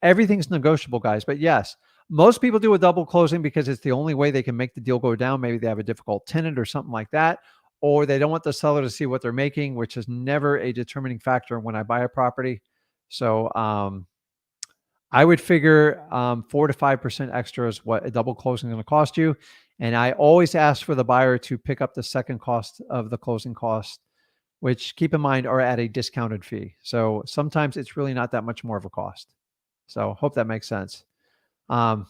everything's negotiable, guys. But yes, most people do a double closing because it's the only way they can make the deal go down. Maybe they have a difficult tenant or something like that, or they don't want the seller to see what they're making, which is never a determining factor when I buy a property. So I would figure 4 to 5% extra is what a double closing is going to cost you. And I always ask for the buyer to pick up the second cost of the closing cost, which keep in mind are at a discounted fee. So sometimes it's really not that much more of a cost. So hope that makes sense. Okay.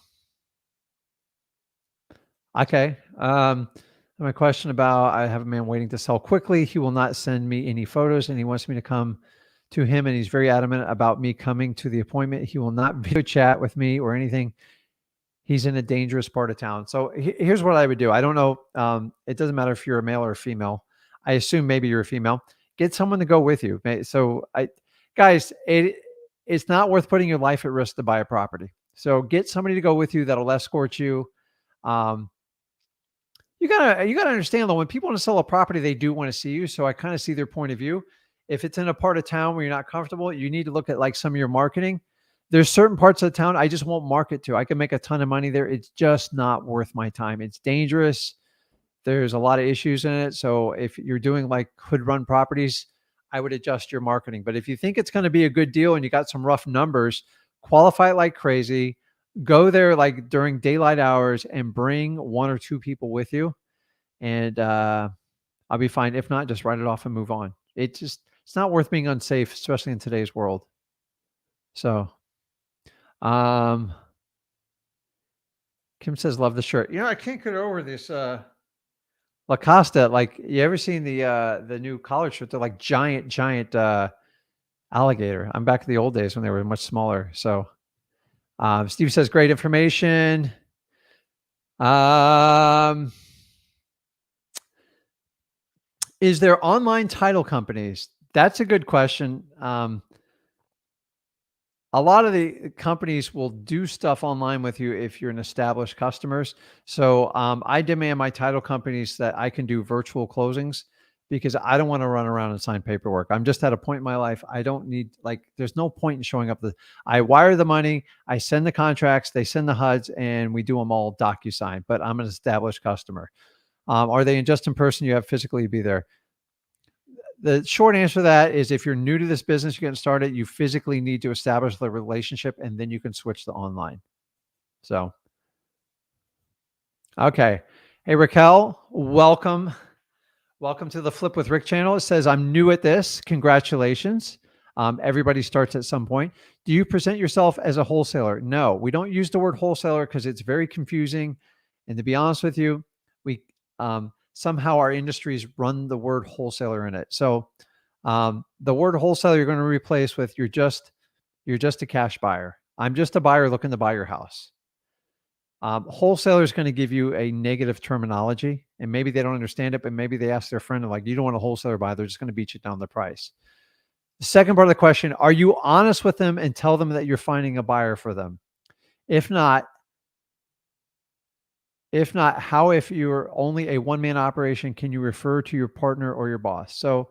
My question about, I have a man waiting to sell quickly. He will not send me any photos and he wants me to come to him. And he's very adamant about me coming to the appointment. He will not video chat with me or anything. He's in a dangerous part of town. So here's what I would do. I don't know. It doesn't matter if you're a male or a female. I assume maybe you're a female. Get someone to go with you. So guys, it's not worth putting your life at risk to buy a property. So get somebody to go with you that'll escort you. You gotta understand though, when people want to sell a property, they do want to see you. So I kind of see their point of view. If it's in a part of town where you're not comfortable, you need to look at like some of your marketing. There's certain parts of the town I just won't market to. I can make a ton of money there. It's just not worth my time. It's dangerous. There's a lot of issues in it. So if you're doing like hood run properties, I would adjust your marketing. But if you think it's going to be a good deal and you got some rough numbers, qualify it like crazy. Go there like during daylight hours and bring 1 or 2 people with you. And I'll be fine. If not, just write it off and move on. It's not worth being unsafe, especially in today's world. So, Kim says, love the shirt. I can't get over this, Lacoste. Like, you ever seen the new collar shirt? They're like giant, alligator. I'm back to the old days when they were much smaller. So, Steve says, great information. Is there online title companies? That's a good question. A lot of the companies will do stuff online with you if you're an established customers. So I demand my title companies that I can do virtual closings because I don't want to run around and sign paperwork. I'm just at a point in my life. I don't need, there's no point in showing up. I wire the money, I send the contracts, they send the HUDs, and we do them all DocuSign, but I'm an established customer. Are they just in person? You have physically be there. The short answer to that is if you're new to this business, you're getting started, you physically need to establish the relationship and then you can switch to online. So, okay. Hey, Raquel, welcome. Welcome to the Flip with Rick channel. It says, I'm new at this. Congratulations. Everybody starts at some point. Do you present yourself as a wholesaler? No, we don't use the word wholesaler because it's very confusing. And to be honest with you, we somehow our industries run the word wholesaler in it. So the word wholesaler you're going to replace with you're just a cash buyer. I'm just a buyer looking to buy your house. Wholesaler is going to give you a negative terminology, and maybe they don't understand it, but maybe they ask their friend, like, you don't want a wholesaler buy, they're just going to beat you down the price. The second part of the question, are you honest with them and tell them that you're finding a buyer for them? If not, how, if you're only a one-man operation, can you refer to your partner or your boss? So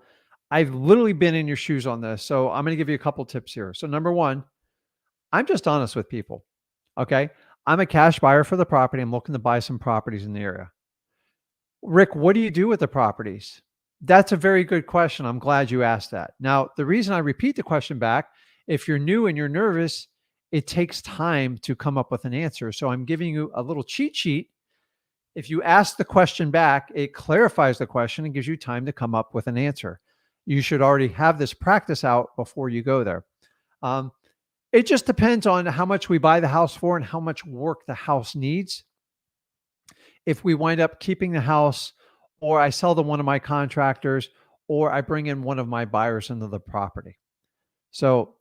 I've literally been in your shoes on this. So I'm going to give you a couple tips here. So number one, I'm just honest with people. Okay. I'm a cash buyer for the property. I'm looking to buy some properties in the area. Rick, what do you do with the properties? That's a very good question. I'm glad you asked that. Now, the reason I repeat the question back, if you're new and you're nervous, it takes time to come up with an answer. So I'm giving you a little cheat sheet. If you ask the question back, it clarifies the question and gives you time to come up with an answer. You should already have this practice out before you go there. It just depends on how much we buy the house for and how much work the house needs. If we wind up keeping the house, or I sell to one of my contractors, or I bring in one of my buyers into the property. So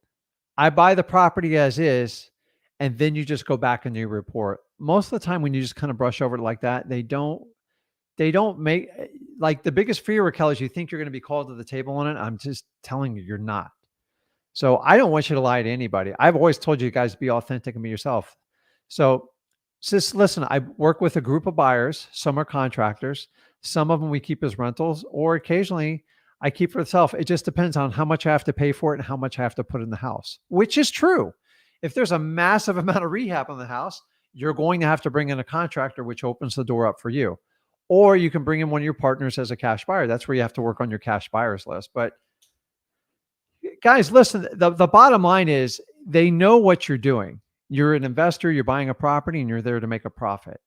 I buy the property as is, and then you just go back and you report. Most of the time when you just kind of brush over it like that, they don't make, like, the biggest fear, Raquel, is you think you're going to be called to the table on it. I'm just telling you, you're not. So I don't want you to lie to anybody. I've always told you guys to be authentic and be yourself. So just listen, I work with a group of buyers. Some are contractors. Some of them we keep as rentals, or occasionally I keep for itself. It just depends on how much I have to pay for it and how much I have to put in the house, which is true. If there's a massive amount of rehab on the house, you're going to have to bring in a contractor, which opens the door up for you. Or you can bring in one of your partners as a cash buyer. That's where you have to work on your cash buyers list. But guys, listen, the bottom line is they know what you're doing. You're an investor, you're buying a property, and you're there to make a profit.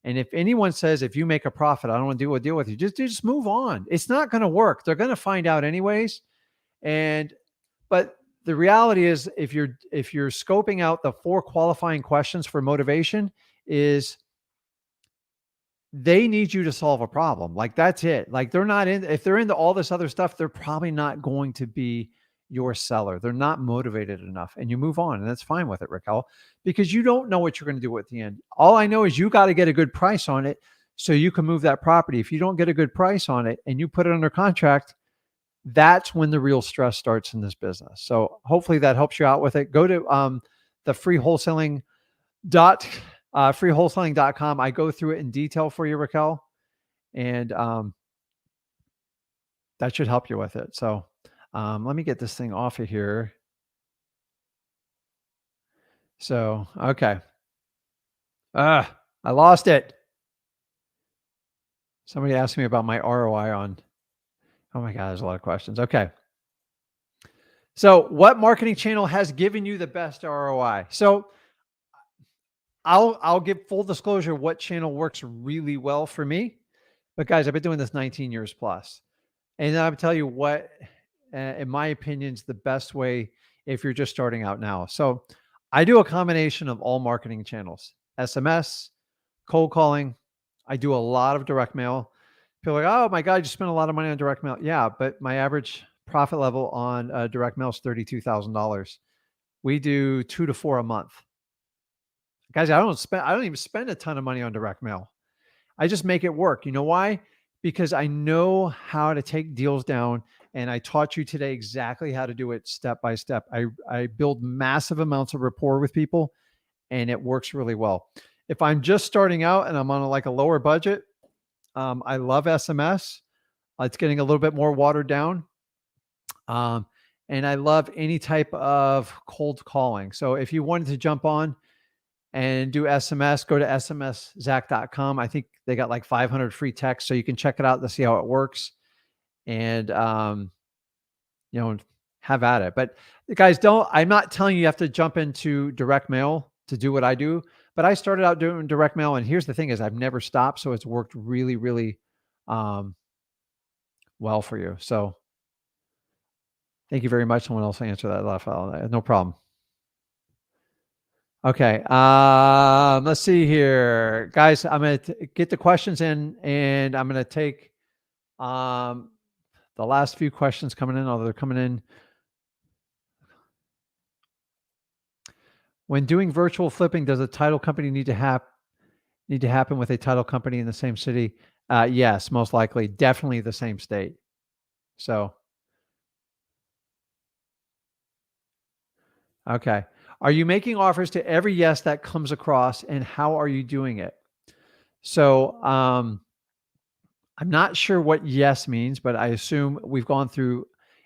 And if anyone says, if you make a profit, I don't want to deal with you, just move on. It's not going to work. They're going to find out anyways. But the reality is, if you're scoping out the 4 qualifying questions for motivation, is they need you to solve a problem. Like, that's it. Like, they're not in, if they're into all this other stuff, they're probably not going to be your seller. They're not motivated enough, and you move on, and that's fine with it, Raquel, because you don't know what you're going to do at the end. All I know is you got to get a good price on it so you can move that property. If you don't get a good price on it and you put it under contract, that's when the real stress starts in this business. So hopefully that helps you out with it. Go to the freewholesaling.com. I go through it in detail for you, Raquel, and that should help you with it. So let me get this thing off of here. So, okay. I lost it. Somebody asked me about my ROI on, oh my God, there's a lot of questions. Okay. So what marketing channel has given you the best ROI? So I'll give full disclosure what channel works really well for me. But guys, I've been doing this 19 years plus. And I'll tell you what, in my opinion, is the best way if you're just starting out now. So I do a combination of all marketing channels: SMS, cold calling. I do a lot of direct mail. People are like, oh my God, you spent a lot of money on direct mail. Yeah, but my average profit level on direct mail is $32,000. We do 2 to 4 a month. Guys, I don't even spend a ton of money on direct mail. I just make it work. You know why? Because I know how to take deals down, and I taught you today exactly how to do it step by step. I build massive amounts of rapport with people, and it works really well. If I'm just starting out and I'm on a lower budget, I love SMS. It's getting a little bit more watered down. And I love any type of cold calling. So if you wanted to jump on and do SMS, go to smszach.com. I think they got like 500 free texts, so you can check it out to see how it works, and have at it. But guys, I'm not telling you have to jump into direct mail to do what I do, but I started out doing direct mail, and here's the thing: is I've never stopped, so it's worked really, really well for you. So thank you very much. Someone else answer that last file. No problem. Okay. Let's see here, guys. I'm going to get the questions in, and I'm going to take the last few questions coming in, although they're coming in. When doing virtual flipping, does a title company need to happen with a title company in the same city? Yes, most likely. Definitely the same state. So, okay. Are you making offers to every yes that comes across, and how are you doing it? So, I'm not sure what yes means, but I assume we've gone through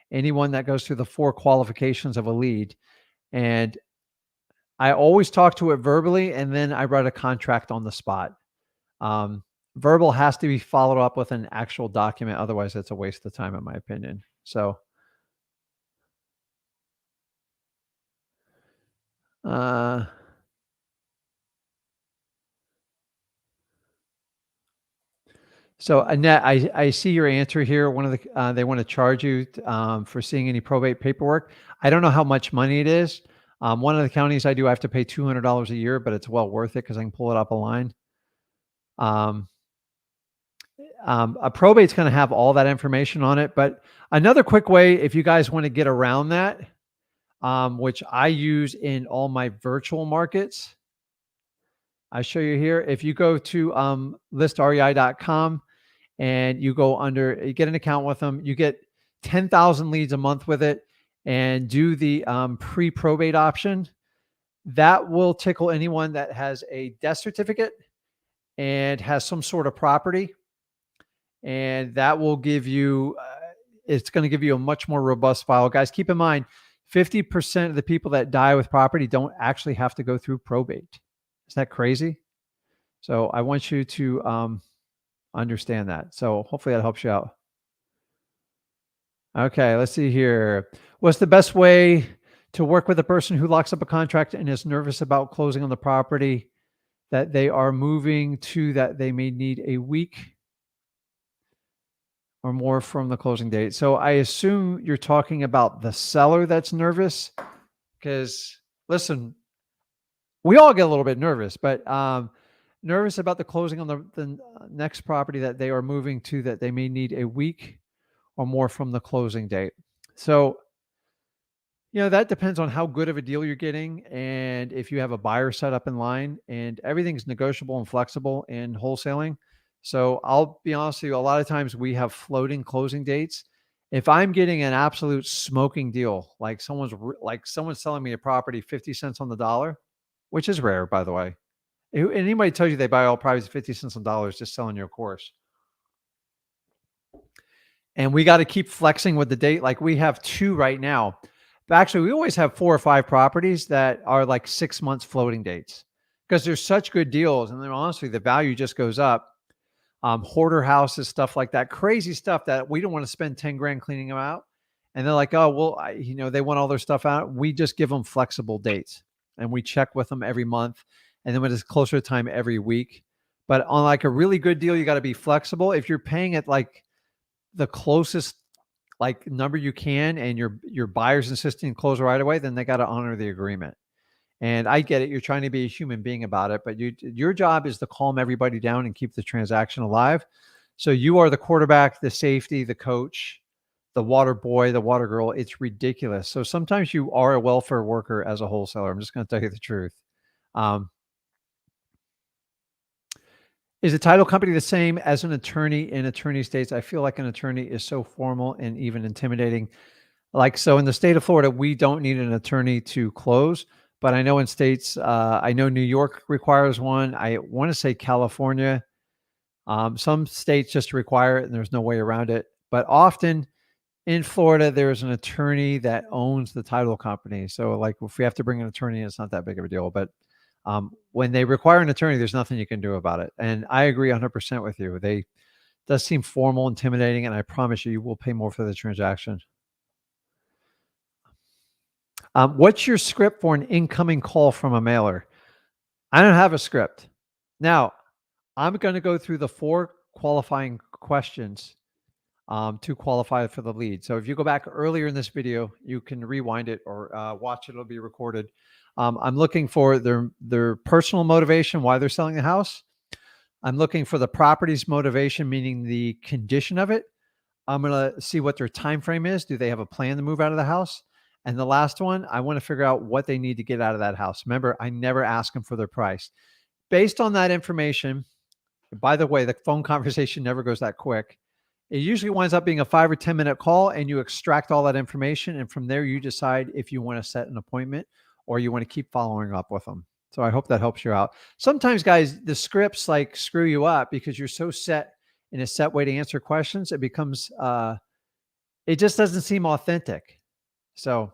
anyone that goes through the 4 qualifications of a lead. And I always talk to it verbally, and then I write a contract on the spot. Verbal has to be followed up with an actual document. Otherwise, it's a waste of time, in my opinion. So, so Annette, I see your answer here. One of the they want to charge you for seeing any probate paperwork. I don't know how much money it is. One of the counties I do, I have to pay $200 a year, but it's well worth it because I can pull it up a line. A probate's going to have all that information on it. But another quick way, if you guys want to get around that, which I use in all my virtual markets, I show you here. If you go to listrei.com and you get an account with them, you get 10,000 leads a month with it, and do the pre-probate option. That will tickle anyone that has a death certificate and has some sort of property. And that will give you, it's going to give you a much more robust file. Guys, keep in mind, 50% of the people that die with property don't actually have to go through probate. Isn't that crazy? So I want you to understand that. So hopefully that helps you out. Okay, let's see here. What's the best way To work with a person who locks up a contract and is nervous about closing on the property that they are moving to, that they may need a week or more from the closing date. So I assume you're talking about the seller that's nervous, because listen, we all get a little bit nervous, but nervous about the closing on the next property that they are moving to, that they may need a week or more from the closing date. So, that depends on how good of a deal you're getting, and if you have a buyer set up in line, and everything's negotiable and flexible in wholesaling. So I'll be honest with you, a lot of times we have floating closing dates. If I'm getting an absolute smoking deal, like someone's selling me a property 50 cents on the dollar, which is rare, by the way. Anybody tells you they buy all properties 50 cents on dollars, just selling you a course. And we got to keep flexing with the date. Like we have 2 right now. But actually, we always have 4 or 5 properties that are like 6 months floating dates, because there's such good deals. And then honestly, the value just goes up. Hoarder houses, stuff like that, crazy stuff that we don't want to spend 10 grand cleaning them out. And they're like, oh, well, they want all their stuff out. We just give them flexible dates, and we check with them every month. And then when it's closer to time, every week. But on like a really good deal, you got to be flexible. If you're paying at like the closest like number you can, and your buyer's insisting to close right away, then they got to honor the agreement. And I get it. You're trying to be a human being about it, but your job is to calm everybody down and keep the transaction alive. So you are the quarterback, the safety, the coach, the water boy, the water girl. It's ridiculous. So sometimes you are a welfare worker as a wholesaler. I'm just going to tell you the truth. Is a title company the same as an attorney in attorney states? I feel like an attorney is so formal and even intimidating. So in the state of Florida, we don't need an attorney to close, but I know in states, I know New York requires one. I want to say California. Some states just require it and there's no way around it. But often in Florida, there's an attorney that owns the title company. So like if we have to bring an attorney, it's not that big of a deal. But when they require an attorney, there's nothing you can do about it. And I agree 100% with you. They does seem formal, intimidating, and I promise you will pay more for the transaction. What's your script for an incoming call from a mailer? I don't have a script. Now, I'm going to go through the 4 qualifying questions to qualify for the lead. So if you go back earlier in this video, you can rewind it or watch it. It'll be recorded. I'm looking for their personal motivation, why they're selling the house. I'm looking for the property's motivation, meaning the condition of it. I'm going to see what their time frame is. Do they have a plan to move out of the house? And the last one, I want to figure out what they need to get out of that house. Remember, I never ask them for their price. Based on that information, by the way, the phone conversation never goes that quick. It usually winds up being a 5 or 10 minute call, and you extract all that information. And from there, you decide if you want to set an appointment or you want to keep following up with them. So I hope that helps you out. Sometimes, guys, the scripts like screw you up because you're so set in a set way to answer questions. It becomes, it just doesn't seem authentic. So,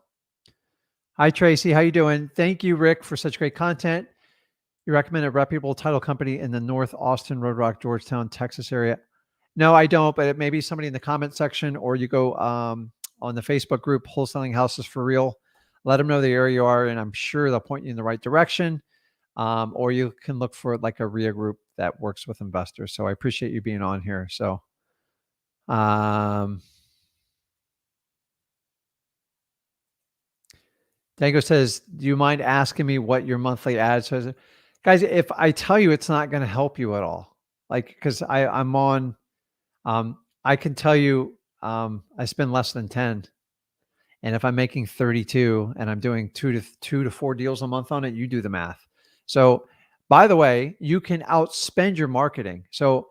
hi, Tracy. How you doing? Thank you, Rick, for such great content. You recommend a reputable title company in the North Austin, Road Rock, Georgetown, Texas area? No, I don't, but it may be somebody in the comment section, or you go on the Facebook group, Wholesaling Houses for Real. Let them know the area you are, and I'm sure they'll point you in the right direction. Or you can look for like a RIA group that works with investors. So I appreciate you being on here. So, Dango says, do you mind asking me what your monthly ad says? Guys, if I tell you, it's not going to help you at all. Like, because I'm on, I can tell you, I spend less than 10. And if I'm making 32 and I'm doing 2 to 4 deals a month on it, you do the math. So by the way, you can outspend your marketing. So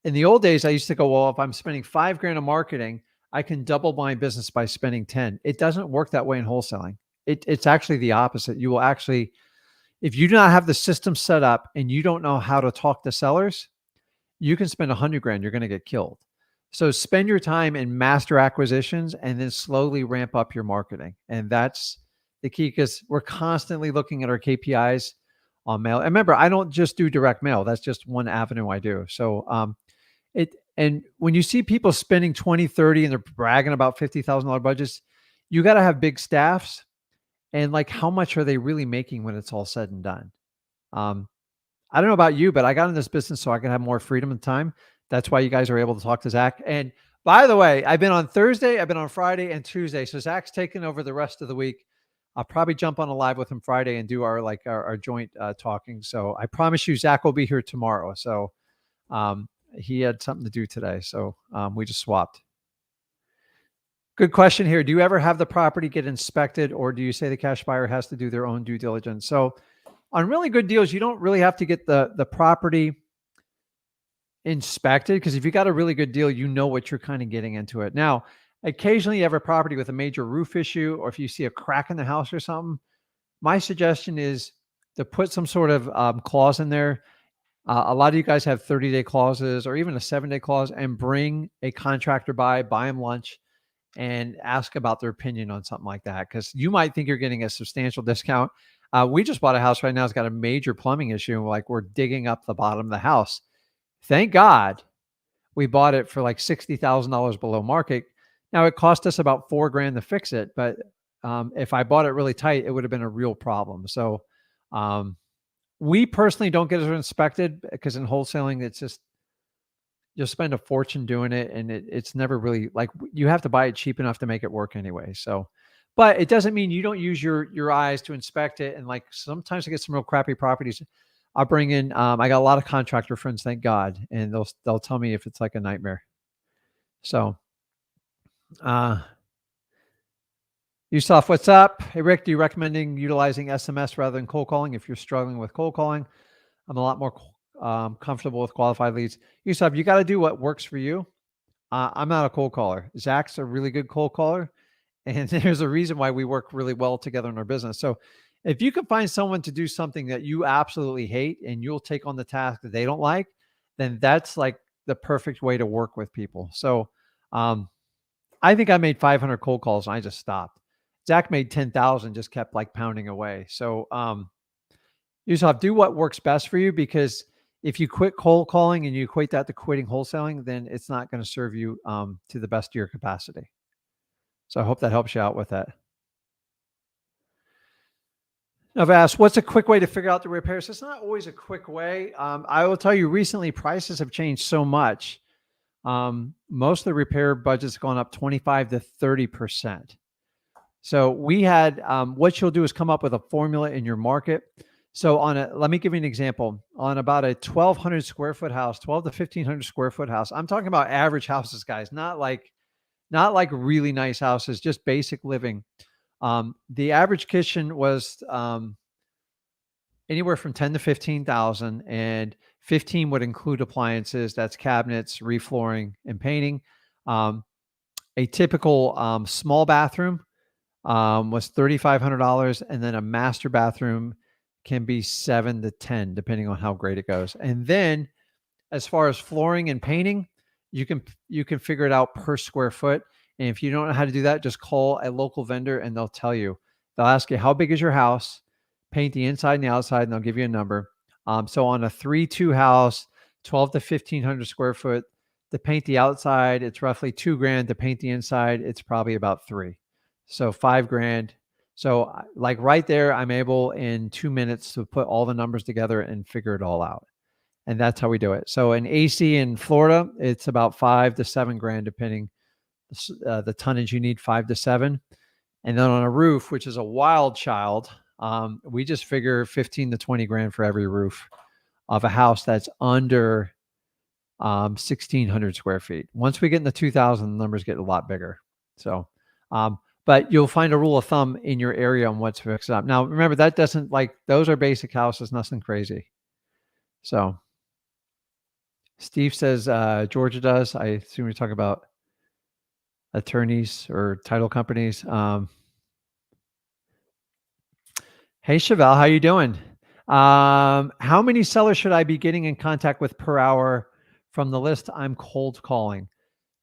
in the old days, I used to go, well, if I'm spending $5 grand on marketing, I can double my business by spending 10. It doesn't work that way in wholesaling. It's actually the opposite. You will actually, if you do not have the system set up and you don't know how to talk to sellers, you can spend 100 grand, you're going to get killed. So spend your time in master acquisitions and then slowly ramp up your marketing. And that's the key, because we're constantly looking at our KPIs on mail. And remember, I don't just do direct mail. That's just one avenue I do. So and when you see people spending 20, 30 and they're bragging about $50,000 budgets, you got to have big staffs. and like how much are they really making when it's all said and done. I don't know about you, but I got in this business so I can have more freedom and time. That's why you guys are able to talk to Zach. And by the way, I've been on Thursday, I've been on Friday and Tuesday. So Zach's taking over the rest of the week. I'll probably jump on a live with him Friday and do our joint talking. So I promise you, Zach will be here tomorrow. So he had something to do today. So we just swapped. Good question here. Do you ever have the property get inspected, or do you say the cash buyer has to do their own due diligence? So on really good deals, you don't really have to get the property inspected, because if you got a really good deal, you know what you're kind of getting into it. Now, occasionally you have a property with a major roof issue, or if you see a crack in the house or something, my suggestion is to put some sort of clause in there. A lot of you guys have 30-day clauses or even a 7-day clause, and bring a contractor buy them lunch and ask about their opinion on something like that. Because you might think you're getting a substantial discount. We just bought a house right now. It's got a major plumbing issue. Like, we're digging up the bottom of the house. Thank God we bought it for like $60,000 below market. Now it cost us about $4,000 to fix it, but if I bought it really tight, it would have been a real problem. So we personally don't get it inspected, because in wholesaling, it's just, you'll spend a fortune doing it, and it's never really, like, you have to buy it cheap enough to make it work anyway. So, but it doesn't mean you don't use your eyes to inspect it. And like, sometimes I get some real crappy properties. I'll bring in, I got a lot of contractor friends, thank God, and they'll tell me if it's like a nightmare. So, Yusuf, what's up? Hey, Rick, do you recommending utilizing SMS rather than cold calling if you're struggling with cold calling? I'm a lot more comfortable with qualified leads. Yusuf, you got to do what works for you. I'm not a cold caller. Zach's a really good cold caller, and there's a reason why we work really well together in our business. So if you can find someone to do something that you absolutely hate and you'll take on the task that they don't like, then that's like the perfect way to work with people. So I think I made 500 cold calls and I just stopped. Zach made 10,000, just kept like pounding away. So you just have to do what works best for you, because if you quit cold calling and you equate that to quitting wholesaling, then it's not going to serve you to the best of your capacity. So I hope that helps you out with that. Now, I've asked, what's a quick way to figure out the repairs? It's not always a quick way. I will tell you, recently prices have changed so much. Most of the repair budget's gone up 25 to 30%. So we had, what you'll do is come up with a formula in your market. So let me give you an example. On about a 1,200 square foot house, 12 to 1,500 square foot house. I'm talking about average houses, guys, not like really nice houses, just basic living. The average kitchen was anywhere from 10 to 15,000, and 15 would include appliances. That's cabinets, reflooring, and painting. A typical small bathroom was $3,500, and then a master bathroom can be 7 to 10, depending on how great it goes. And then, as far as flooring and painting, you can figure it out per square foot. And if you don't know how to do that, just call a local vendor and they'll tell you. They'll ask you, how big is your house? Paint the inside and the outside, and they'll give you a number. So on a 3-2 house, 12 to 1,500 square foot, to paint the outside, it's roughly $2,000. To paint the inside, it's probably about $3,000. So $5,000. So like right there, I'm able in 2 minutes to put all the numbers together and figure it all out. And that's how we do it. So in AC in Florida, it's about $5,000 to $7,000, depending the tonnage you need, 5 to 7. And then on a roof, which is a wild child, we just figure 15 to 20 grand for every roof of a house that's under 1,600 square feet. Once we get in the 2,000, the numbers get a lot bigger. So, but you'll find a rule of thumb in your area on what's fixed up. Now, remember, that doesn't, like, those are basic houses, nothing crazy. So Steve says Georgia does. I assume you're talking about attorneys or title companies. Hey, Chevelle, how you doing? How many sellers should I be getting in contact with per hour from the list I'm cold calling?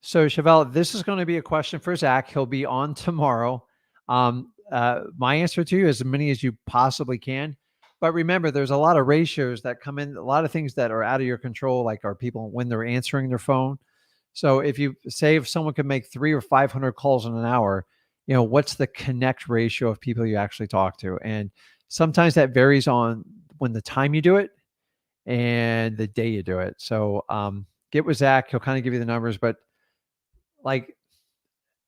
So, Chevelle, this is going to be a question for Zach. He'll be on tomorrow. My answer to you is as many as you possibly can. But remember, there's a lot of ratios that come in, a lot of things that are out of your control, like are people when they're answering their phone. So if someone can make 300 or 500 calls in an hour, what's the connect ratio of people you actually talk to? And sometimes that varies on when the time you do it and the day you do it. So get with Zach. He'll kind of give you the numbers, but like,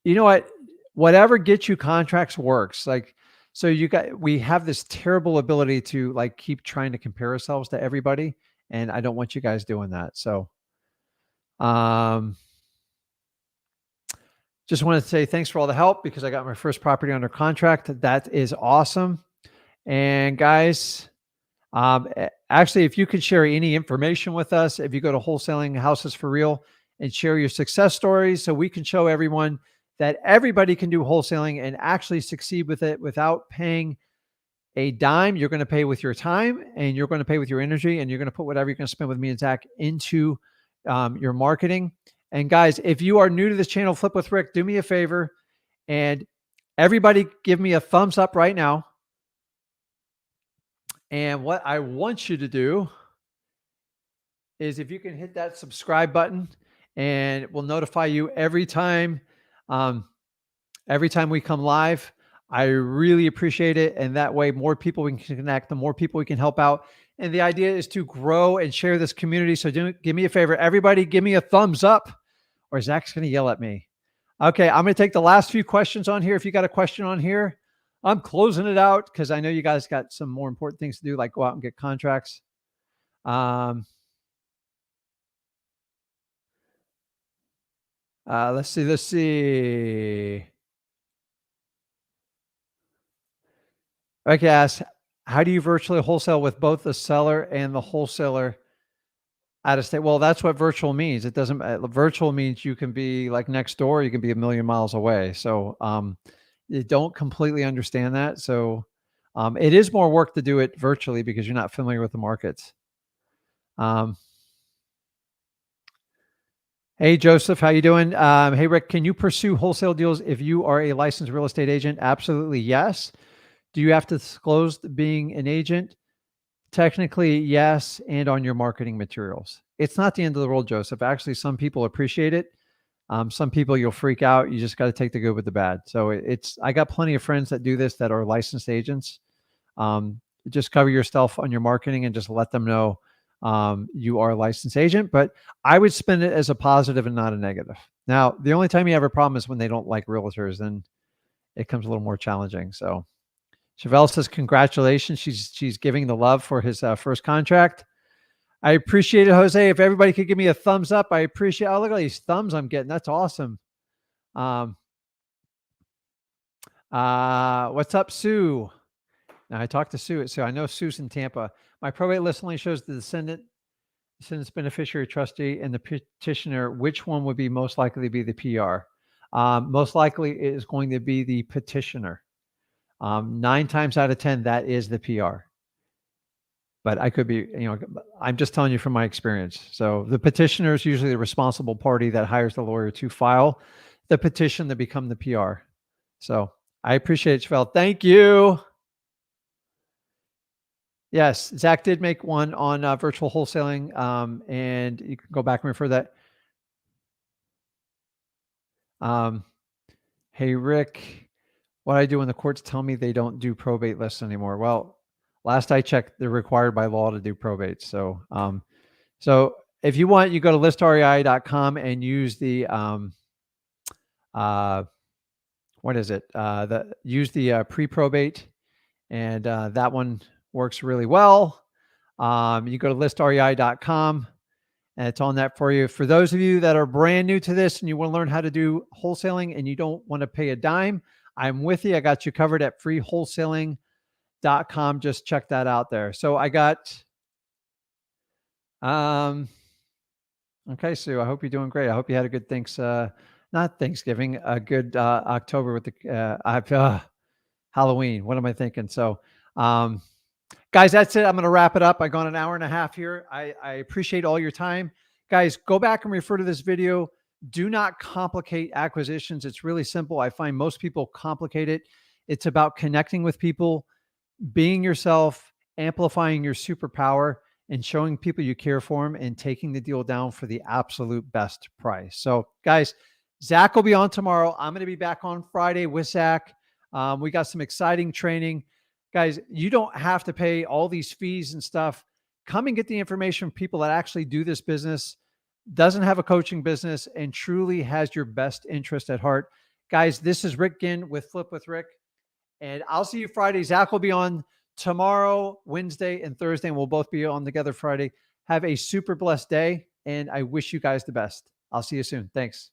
you know what? Whatever gets you contracts works. Like, so we have this terrible ability to like keep trying to compare ourselves to everybody. And I don't want you guys doing that. So, just wanted to say thanks for all the help because I got my first property under contract. That is awesome. And guys, actually, if you could share any information with us, if you go to Wholesaling Houses for Real and share your success stories so we can show everyone that everybody can do wholesaling and actually succeed with it without paying a dime. You're going to pay with your time and you're going to pay with your energy and you're going to put whatever you're going to spend with me and Zach into your marketing. And guys, if you are new to this channel, Flip with Rick, do me a favor and everybody give me a thumbs up right now. And what I want you to do is if you can hit that subscribe button and it will notify you every time we come live. I really appreciate it. And that way more people we can connect, the more people we can help out. And the idea is to grow and share this community. So give me a favor. Everybody give me a thumbs up or Zach's going to yell at me. Okay. I'm going to take the last few questions on here. If you got a question on here, I'm closing it out because I know you guys got some more important things to do, like go out and get contracts. Let's see. Okay, ask, how do you virtually wholesale with both the seller and the wholesaler out of state? Well, that's what virtual means. It doesn't, virtual means you can be like next door, you can be a million miles away. So you don't completely understand that. So it is more work to do it virtually because you're not familiar with the markets. Hey, Joseph, how you doing? Hey, Rick, can you pursue wholesale deals if you are a licensed real estate agent? Absolutely, yes. Do you have to disclose being an agent? Technically, yes, and on your marketing materials. It's not the end of the world, Joseph. Actually, some people appreciate it. Some people you'll freak out. You just got to take the good with the bad. So I got plenty of friends that do this that are licensed agents. Just cover yourself on your marketing and just let them know you are a licensed agent, but I would spin it as a positive and not a negative. Now, the only time you have a problem is when they don't like realtors, and it comes a little more challenging. So Chevelle says, congratulations. She's giving the love for his first contract. I appreciate it, Jose. If everybody could give me a thumbs up, I appreciate it. Oh, look at these thumbs I'm getting. That's awesome. What's up, Sue? Now I talked to Sue. So I know Sue's in Tampa. My probate list only shows the descendant's beneficiary, trustee, and the petitioner. Which one would be most likely to be the PR? Most likely it is going to be the petitioner. 9 times out of 10, that is the PR. But I could be, I'm just telling you from my experience. So the petitioner is usually the responsible party that hires the lawyer to file the petition to become the PR. So I appreciate it, Chevelle. Thank you. Yes, Zach did make one on virtual wholesaling, and you can go back and refer that. Hey, Rick, what I do when the courts tell me they don't do probate lists anymore? Well, last I checked, they're required by law to do probate. So, so if you want, you go to listrei.com and use the what is it? Use the pre-probate, and that one works really well. You go to listrei.com and it's on that for you. For those of you that are brand new to this and you want to learn how to do wholesaling and you don't want to pay a dime, I'm with you. I got you covered at freewholesaling.com. Just check that out there. So I got, okay, Sue, I hope you're doing great. I hope you had a good not Thanksgiving, a good October with the Halloween. What am I thinking? So, guys, that's it. I'm going to wrap it up. I've gone an hour and a half here. I appreciate all your time. Guys, go back and refer to this video. Do not complicate acquisitions. It's really simple. I find most people complicate it. It's about connecting with people, being yourself, amplifying your superpower, and showing people you care for them and taking the deal down for the absolute best price. So, guys, Zach will be on tomorrow. I'm going to be back on Friday with Zach. We got some exciting training. Guys, you don't have to pay all these fees and stuff. Come and get the information from people that actually do this business, doesn't have a coaching business, and truly has your best interest at heart. Guys, this is Rick Ginn with Flip with Rick, and I'll see you Friday. Zach will be on tomorrow, Wednesday, and Thursday, and we'll both be on together Friday. Have a super blessed day, and I wish you guys the best. I'll see you soon. Thanks.